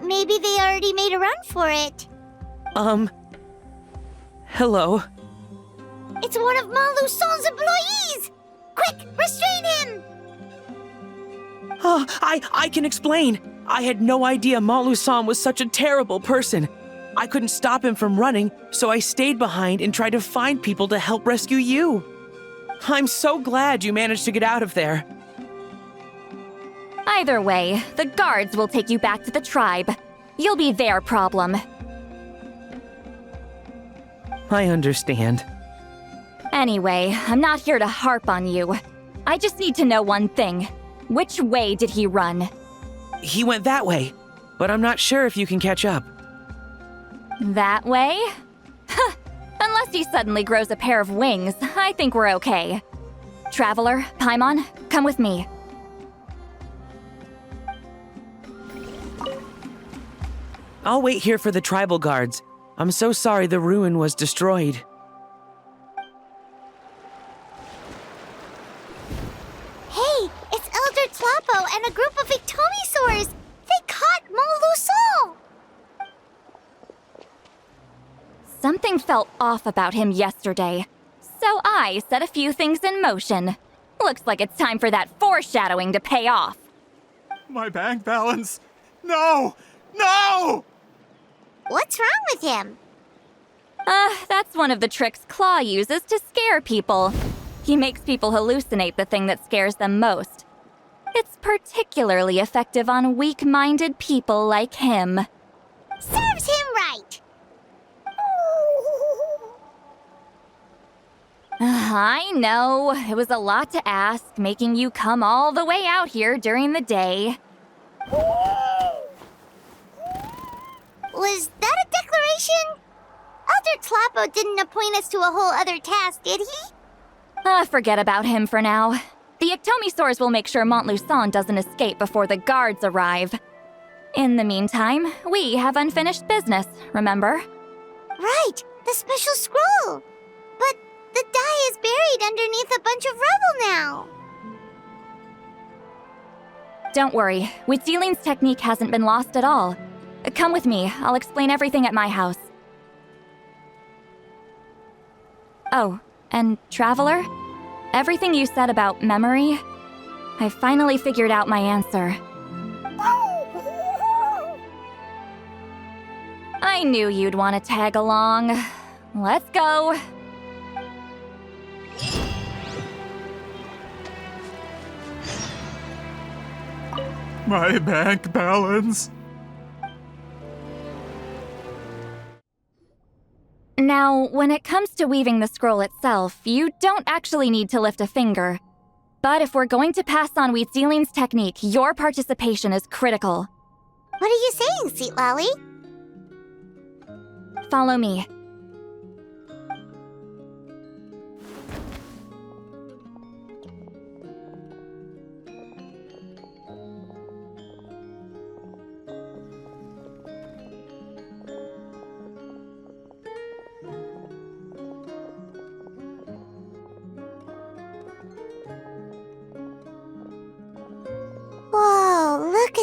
Maybe they already made a run for it. Hello? It's one of Maluson's employees! Quick, restrain him! Oh, I can explain. I had no idea Malu-san was such a terrible person. I couldn't stop him from running, so I stayed behind and tried to find people to help rescue you. I'm so glad you managed to get out of there. Either way, the guards will take you back to the tribe. You'll be their problem. I understand. Anyway, I'm not here to harp on you. I just need to know one thing. Which way did he run? He went that way, but I'm not sure if you can catch up. That way? Unless he suddenly grows a pair of wings, I think we're okay. Traveler, Paimon, come with me. I'll wait here for the tribal guards. I'm so sorry the ruin was destroyed. Hey, it's Elder Tlapo and a group of Victomisaurs! They caught Maluson! Something felt off about him yesterday, so I set a few things in motion. Looks like it's time for that foreshadowing to pay off. My bank balance! No! No! What's wrong with him? That's one of the tricks Claw uses to scare people. He makes people hallucinate the thing that scares them most. It's particularly effective on weak-minded people like him. Serves him right! I know, it was a lot to ask, making you come all the way out here during the day. Was that a declaration? Elder Tlapo didn't appoint us to a whole other task, did he? Forget about him for now. The Ectomisaurs will make sure Montluçon doesn't escape before the guards arrive. In the meantime, we have unfinished business, remember? Right, the special scroll. But the die is buried underneath a bunch of rubble now. Don't worry, Witsilin's technique hasn't been lost at all. Come with me, I'll explain everything at my house. Oh, and Traveler? Everything you said about memory, I finally figured out my answer. I knew you'd want to tag along. Let's go. My bank balance. Now, when it comes to weaving the scroll itself, you don't actually need to lift a finger. But if we're going to pass on Witsilin's technique, your participation is critical. What are you saying, Citlali? Follow me.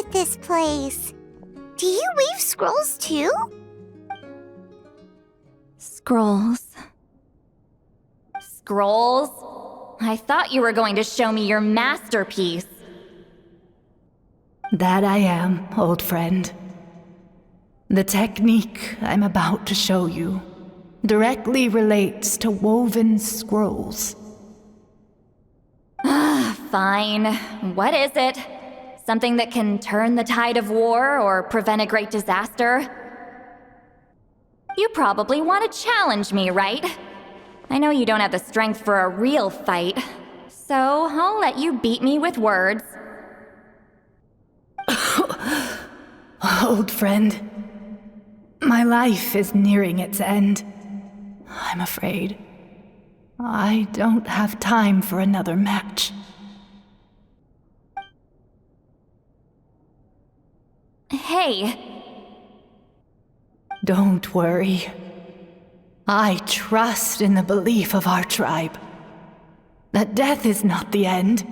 at this place. Do you weave scrolls too? Scrolls. Scrolls? I thought you were going to show me your masterpiece. That I am, old friend. The technique I'm about to show you directly relates to woven scrolls. Fine. What is it? Something that can turn the tide of war or prevent a great disaster? You probably want to challenge me, right? I know you don't have the strength for a real fight, so I'll let you beat me with words. Old friend, my life is nearing its end. I'm afraid I don't have time for another match. Hey. Don't worry. I trust in the belief of our tribe that death is not the end,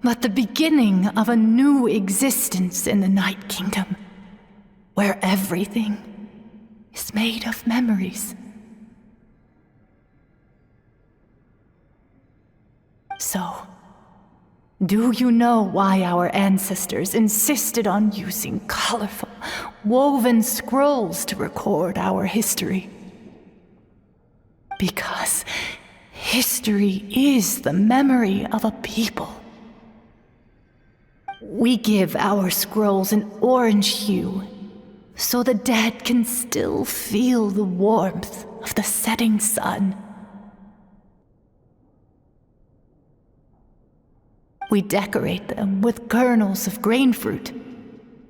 but the beginning of a new existence in the Night Kingdom, where everything is made of memories. So, do you know why our ancestors insisted on using colorful, woven scrolls to record our history? Because history is the memory of a people. We give our scrolls an orange hue, so the dead can still feel the warmth of the setting sun. We decorate them with kernels of grain fruit,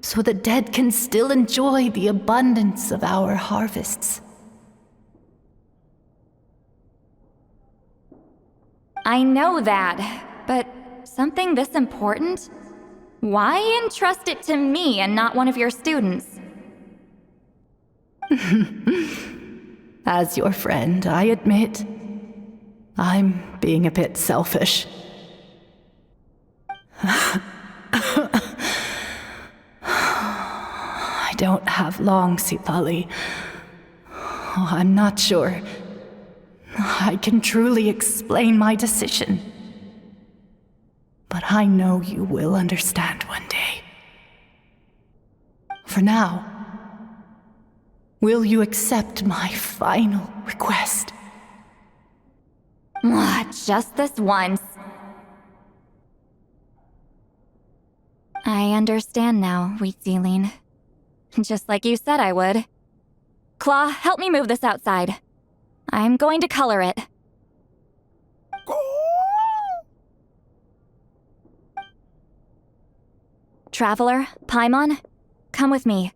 so the dead can still enjoy the abundance of our harvests. I know that, but something this important? Why entrust it to me and not one of your students? As your friend, I admit, I'm being a bit selfish. I don't have long, Citlali. Oh, I'm not sure I can truly explain my decision. But I know you will understand one day. For now, will you accept my final request? Just this once. I understand now, Citlali. Just like you said I would. Claw, help me move this outside. I'm going to color it. Traveler, Paimon, come with me.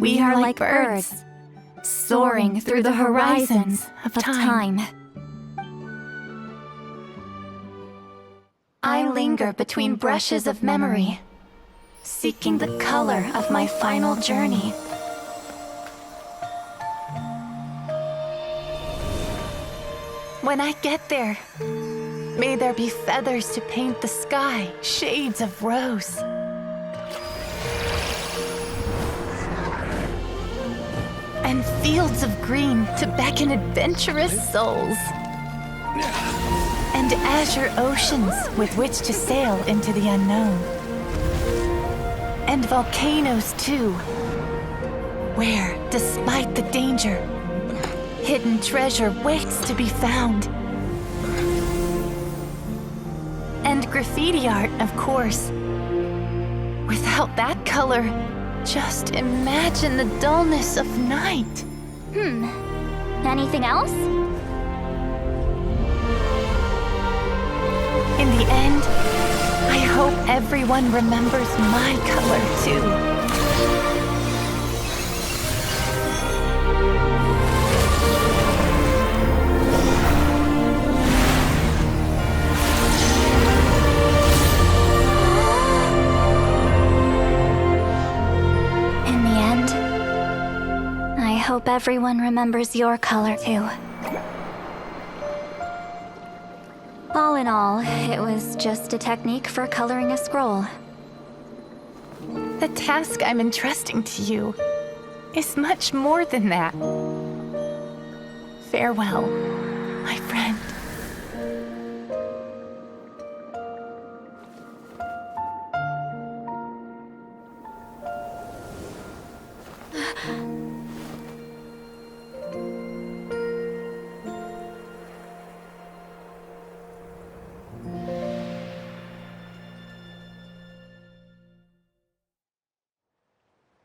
We are like birds, soaring through the horizons of time. I linger between brushes of memory, seeking the color of my final journey. When I get there, may there be feathers to paint the sky, shades of rose. And fields of green to beckon adventurous souls. And azure oceans with which to sail into the unknown. And volcanoes too, where, despite the danger, hidden treasure waits to be found. And graffiti art, of course. Without that color, just imagine the dullness of night. Anything else? In the end, I hope everyone remembers my color too. In the end, I hope everyone remembers your color too. All in all, it was just a technique for coloring a scroll. The task I'm entrusting to you is much more than that. Farewell, my friend.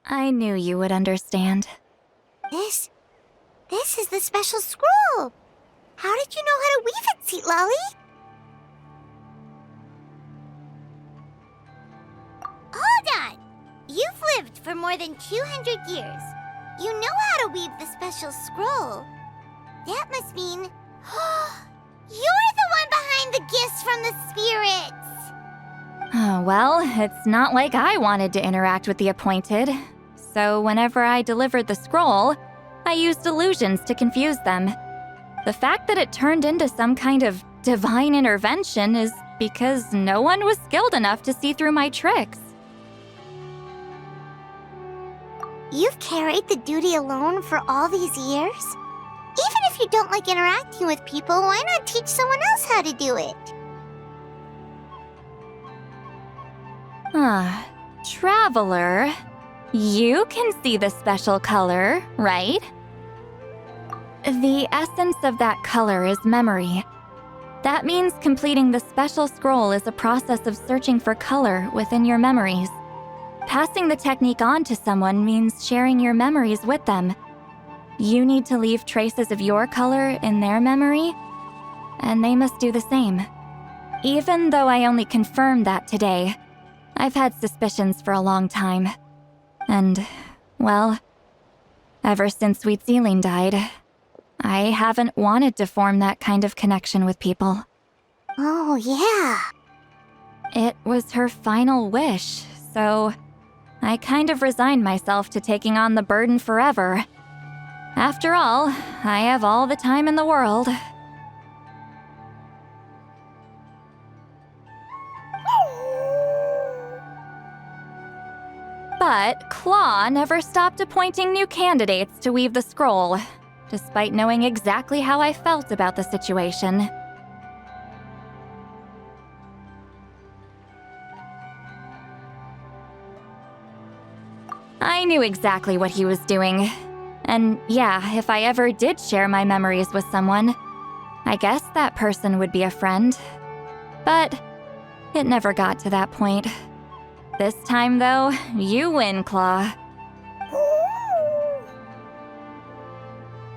I knew you would understand. This is the special scroll. How did you know how to weave it, Citlali? Hold on! You've lived for more than 200 years. You know how to weave the special scroll. That must mean... you're the one behind the gifts from the spirits! Well, it's not like I wanted to interact with the appointed. So whenever I delivered the scroll, I used illusions to confuse them. The fact that it turned into some kind of divine intervention is because no one was skilled enough to see through my tricks. You've carried the duty alone for all these years? Even if you don't like interacting with people, why not teach someone else how to do it? Traveler, you can see the special color, right? The essence of that color is memory. That means completing the special scroll is a process of searching for color within your memories. Passing the technique on to someone means sharing your memories with them. You need to leave traces of your color in their memory, and they must do the same. Even though I only confirmed that today, I've had suspicions for a long time. And, well, ever since Sweet Celine died, I haven't wanted to form that kind of connection with people. Oh, yeah. It was her final wish, so I kind of resigned myself to taking on the burden forever. After all, I have all the time in the world. But Claw never stopped appointing new candidates to weave the scroll, despite knowing exactly how I felt about the situation. I knew exactly what he was doing. And yeah, if I ever did share my memories with someone, I guess that person would be a friend. But it never got to that point. This time, though, you win, Claw.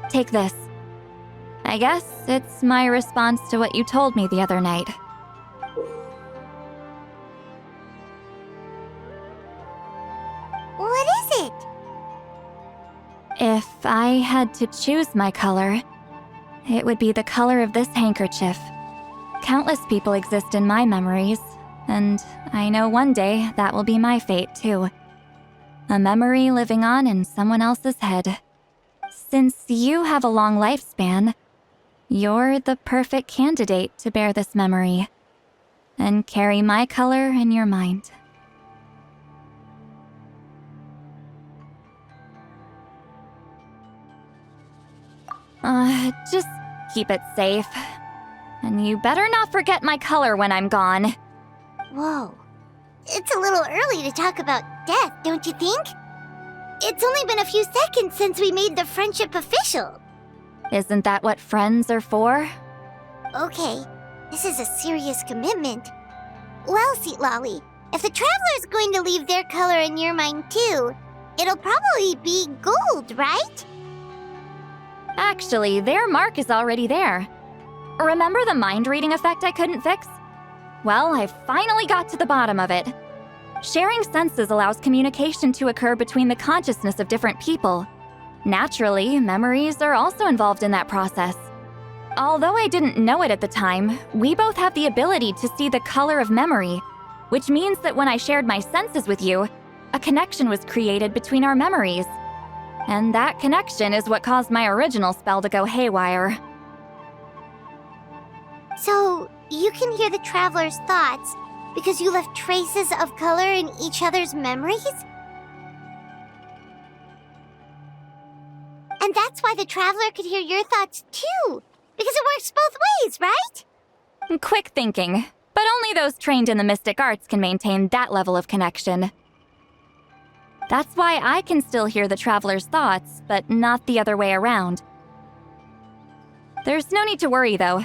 Take this. I guess it's my response to what you told me the other night. What is it? If I had to choose my color, it would be the color of this handkerchief. Countless people exist in my memories, and I know one day that will be my fate, too. A memory living on in someone else's head. Since you have a long lifespan, you're the perfect candidate to bear this memory and carry my color in your mind. Just keep it safe. And you better not forget my color when I'm gone. Whoa. It's a little early to talk about death, don't you think? It's only been a few seconds since we made the friendship official. Isn't that what friends are for? Okay, this is a serious commitment. Well, Citlali, if the Traveler's going to leave their color in your mind too, it'll probably be gold, right? Actually, their mark is already there. Remember the mind reading effect I couldn't fix? Well, I finally got to the bottom of it. Sharing senses allows communication to occur between the consciousness of different people. Naturally, memories are also involved in that process. Although I didn't know it at the time, we both have the ability to see the color of memory, which means that when I shared my senses with you, a connection was created between our memories. And that connection is what caused my original spell to go haywire. So, you can hear the traveler's thoughts because you left traces of color in each other's memories? And that's why the traveler could hear your thoughts too, because it works both ways, right? Quick thinking, but only those trained in the mystic arts can maintain that level of connection. That's why I can still hear the traveler's thoughts, but not the other way around. There's no need to worry, though.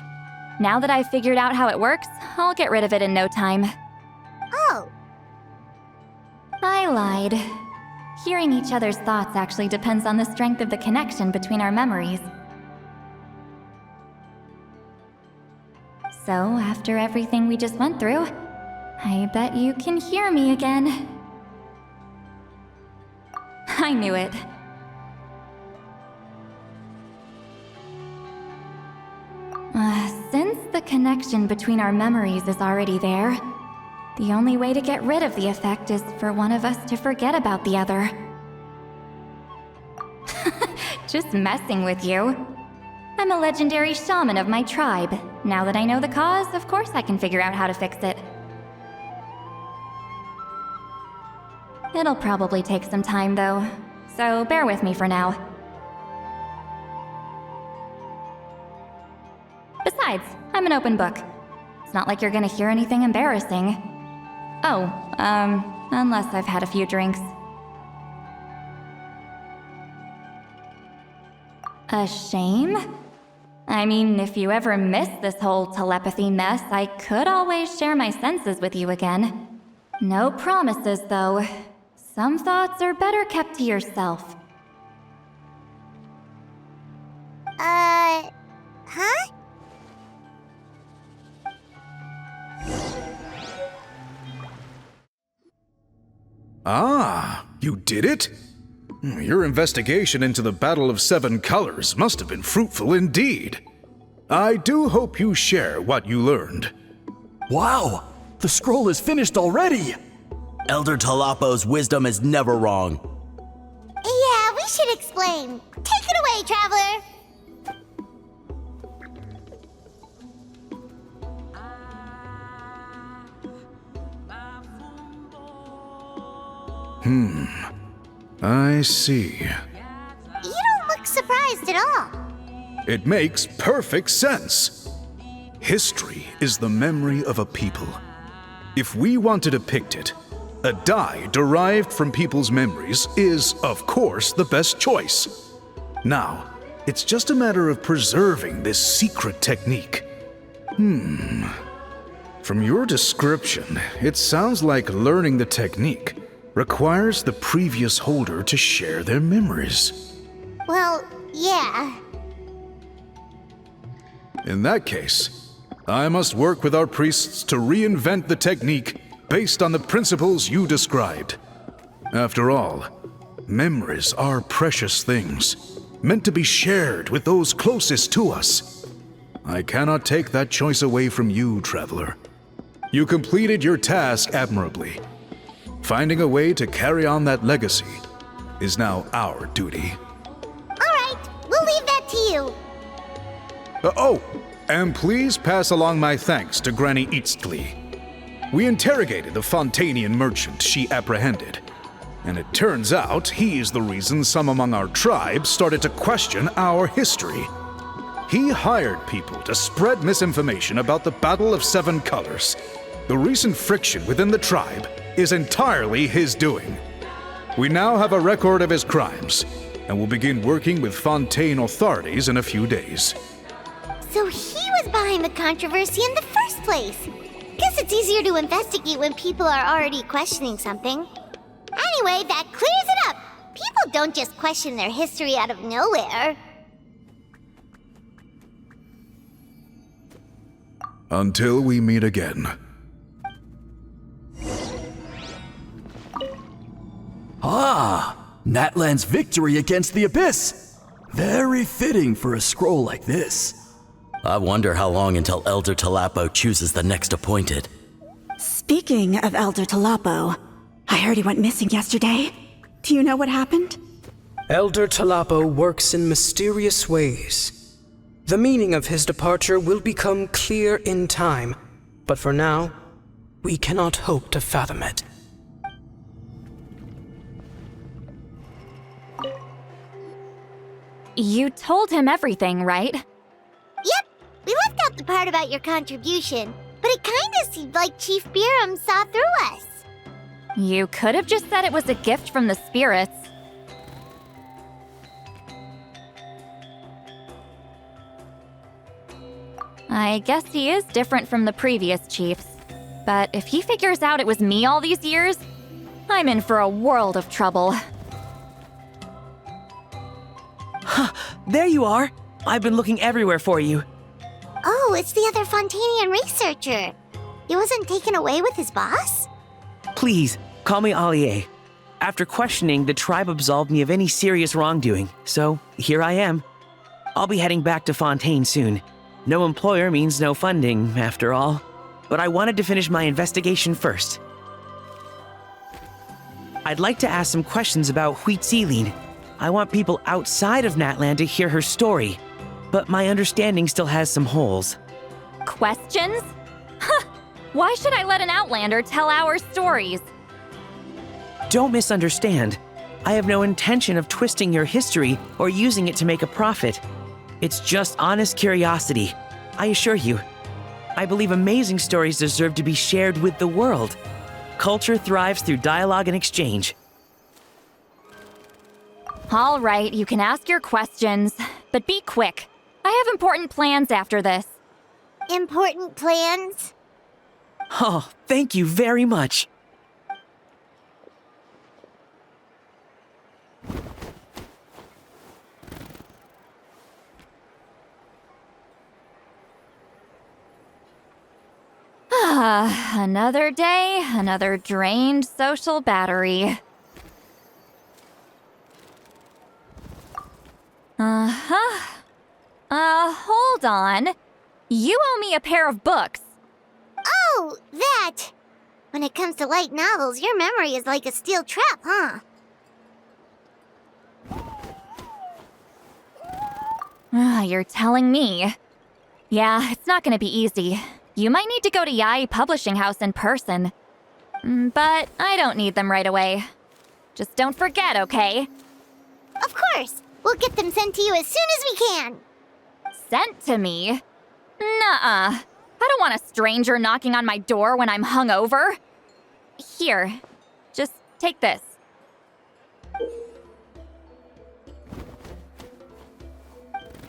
Now that I've figured out how it works, I'll get rid of it in no time. Oh. I lied. Hearing each other's thoughts actually depends on the strength of the connection between our memories. So, after everything we just went through, I bet you can hear me again. I knew it. Since the connection between our memories is already there, the only way to get rid of the effect is for one of us to forget about the other. Just messing with you. I'm a legendary shaman of my tribe. Now that I know the cause, of course I can figure out how to fix it. It'll probably take some time, though, so bear with me for now. Besides, I'm an open book. It's not like you're gonna hear anything embarrassing. Oh, unless I've had a few drinks. A shame? I mean, if you ever miss this whole telepathy mess, I could always share my senses with you again. No promises, though. Some thoughts are better kept to yourself. Huh? Ah, you did it? Your investigation into the Battle of Seven Colors must have been fruitful indeed. I do hope you share what you learned. Wow! The scroll is finished already! Elder Talapo's wisdom is never wrong. Yeah, we should explain. Take it away, traveler! I see. You don't look surprised at all. It makes perfect sense. History is the memory of a people. If we want to depict it, a dye derived from people's memories is, of course, the best choice. Now, it's just a matter of preserving this secret technique. From your description, it sounds like learning the technique requires the previous holder to share their memories. Well, yeah. In that case, I must work with our priests to reinvent the technique based on the principles you described. After all, memories are precious things, meant to be shared with those closest to us. I cannot take that choice away from you, traveler. You completed your task admirably. Finding a way to carry on that legacy is now our duty. All right, we'll leave that to you. And please pass along my thanks to Granny Citlali. We interrogated the Fontanian merchant she apprehended, and it turns out he's the reason some among our tribe started to question our history. He hired people to spread misinformation about the Battle of Seven Colors. The recent friction within the tribe is entirely his doing. We now have a record of his crimes, and will begin working with Fontaine authorities in a few days. So he was behind the controversy in the first place. Guess it's easier to investigate when people are already questioning something. Anyway, that clears it up. People don't just question their history out of nowhere. Until we meet again, Ah, Natlan's victory against the Abyss. Very fitting for a scroll like this. I wonder how long until Elder Talapo chooses the next appointed. Speaking of Elder Talapo, I heard he went missing yesterday. Do you know what happened? Elder Talapo works in mysterious ways. The meaning of his departure will become clear in time, but for now, we cannot hope to fathom it. You told him everything, right? Yep, we left out the part about your contribution, but it kinda seemed like Chief Biram saw through us. You could have just said it was a gift from the spirits. I guess he is different from the previous chiefs. But if he figures out it was me all these years, I'm in for a world of trouble. Huh, there you are. I've been looking everywhere for you. Oh, it's the other Fontanian researcher. He wasn't taken away with his boss? Please, call me Allier. After questioning, the tribe absolved me of any serious wrongdoing, so here I am. I'll be heading back to Fontaine soon. No employer means no funding, after all. But I wanted to finish my investigation first. I'd like to ask some questions about Citlali. I want people outside of Natlan to hear her story, but my understanding still has some holes. Questions? Huh! Why should I let an Outlander tell our stories? Don't misunderstand. I have no intention of twisting your history or using it to make a profit. It's just honest curiosity, I assure you. I believe amazing stories deserve to be shared with the world. Culture thrives through dialogue and exchange. All right, you can ask your questions, but be quick. I have important plans after this. Important plans? Oh, thank you very much. Another day, another drained social battery. Hold on. You owe me a pair of books. Oh, that! When it comes to light novels, your memory is like a steel trap, huh? You're telling me. Yeah, it's not gonna be easy. You might need to go to Yai Publishing House in person. But I don't need them right away. Just don't forget, okay? Of course! We'll get them sent to you as soon as we can! Sent to me? Nuh-uh. I don't want a stranger knocking on my door when I'm hungover. Here, just take this.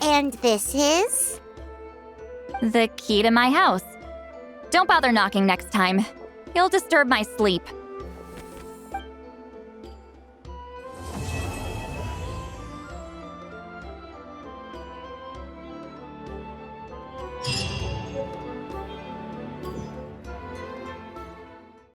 And this is? The key to my house. Don't bother knocking next time. You'll disturb my sleep.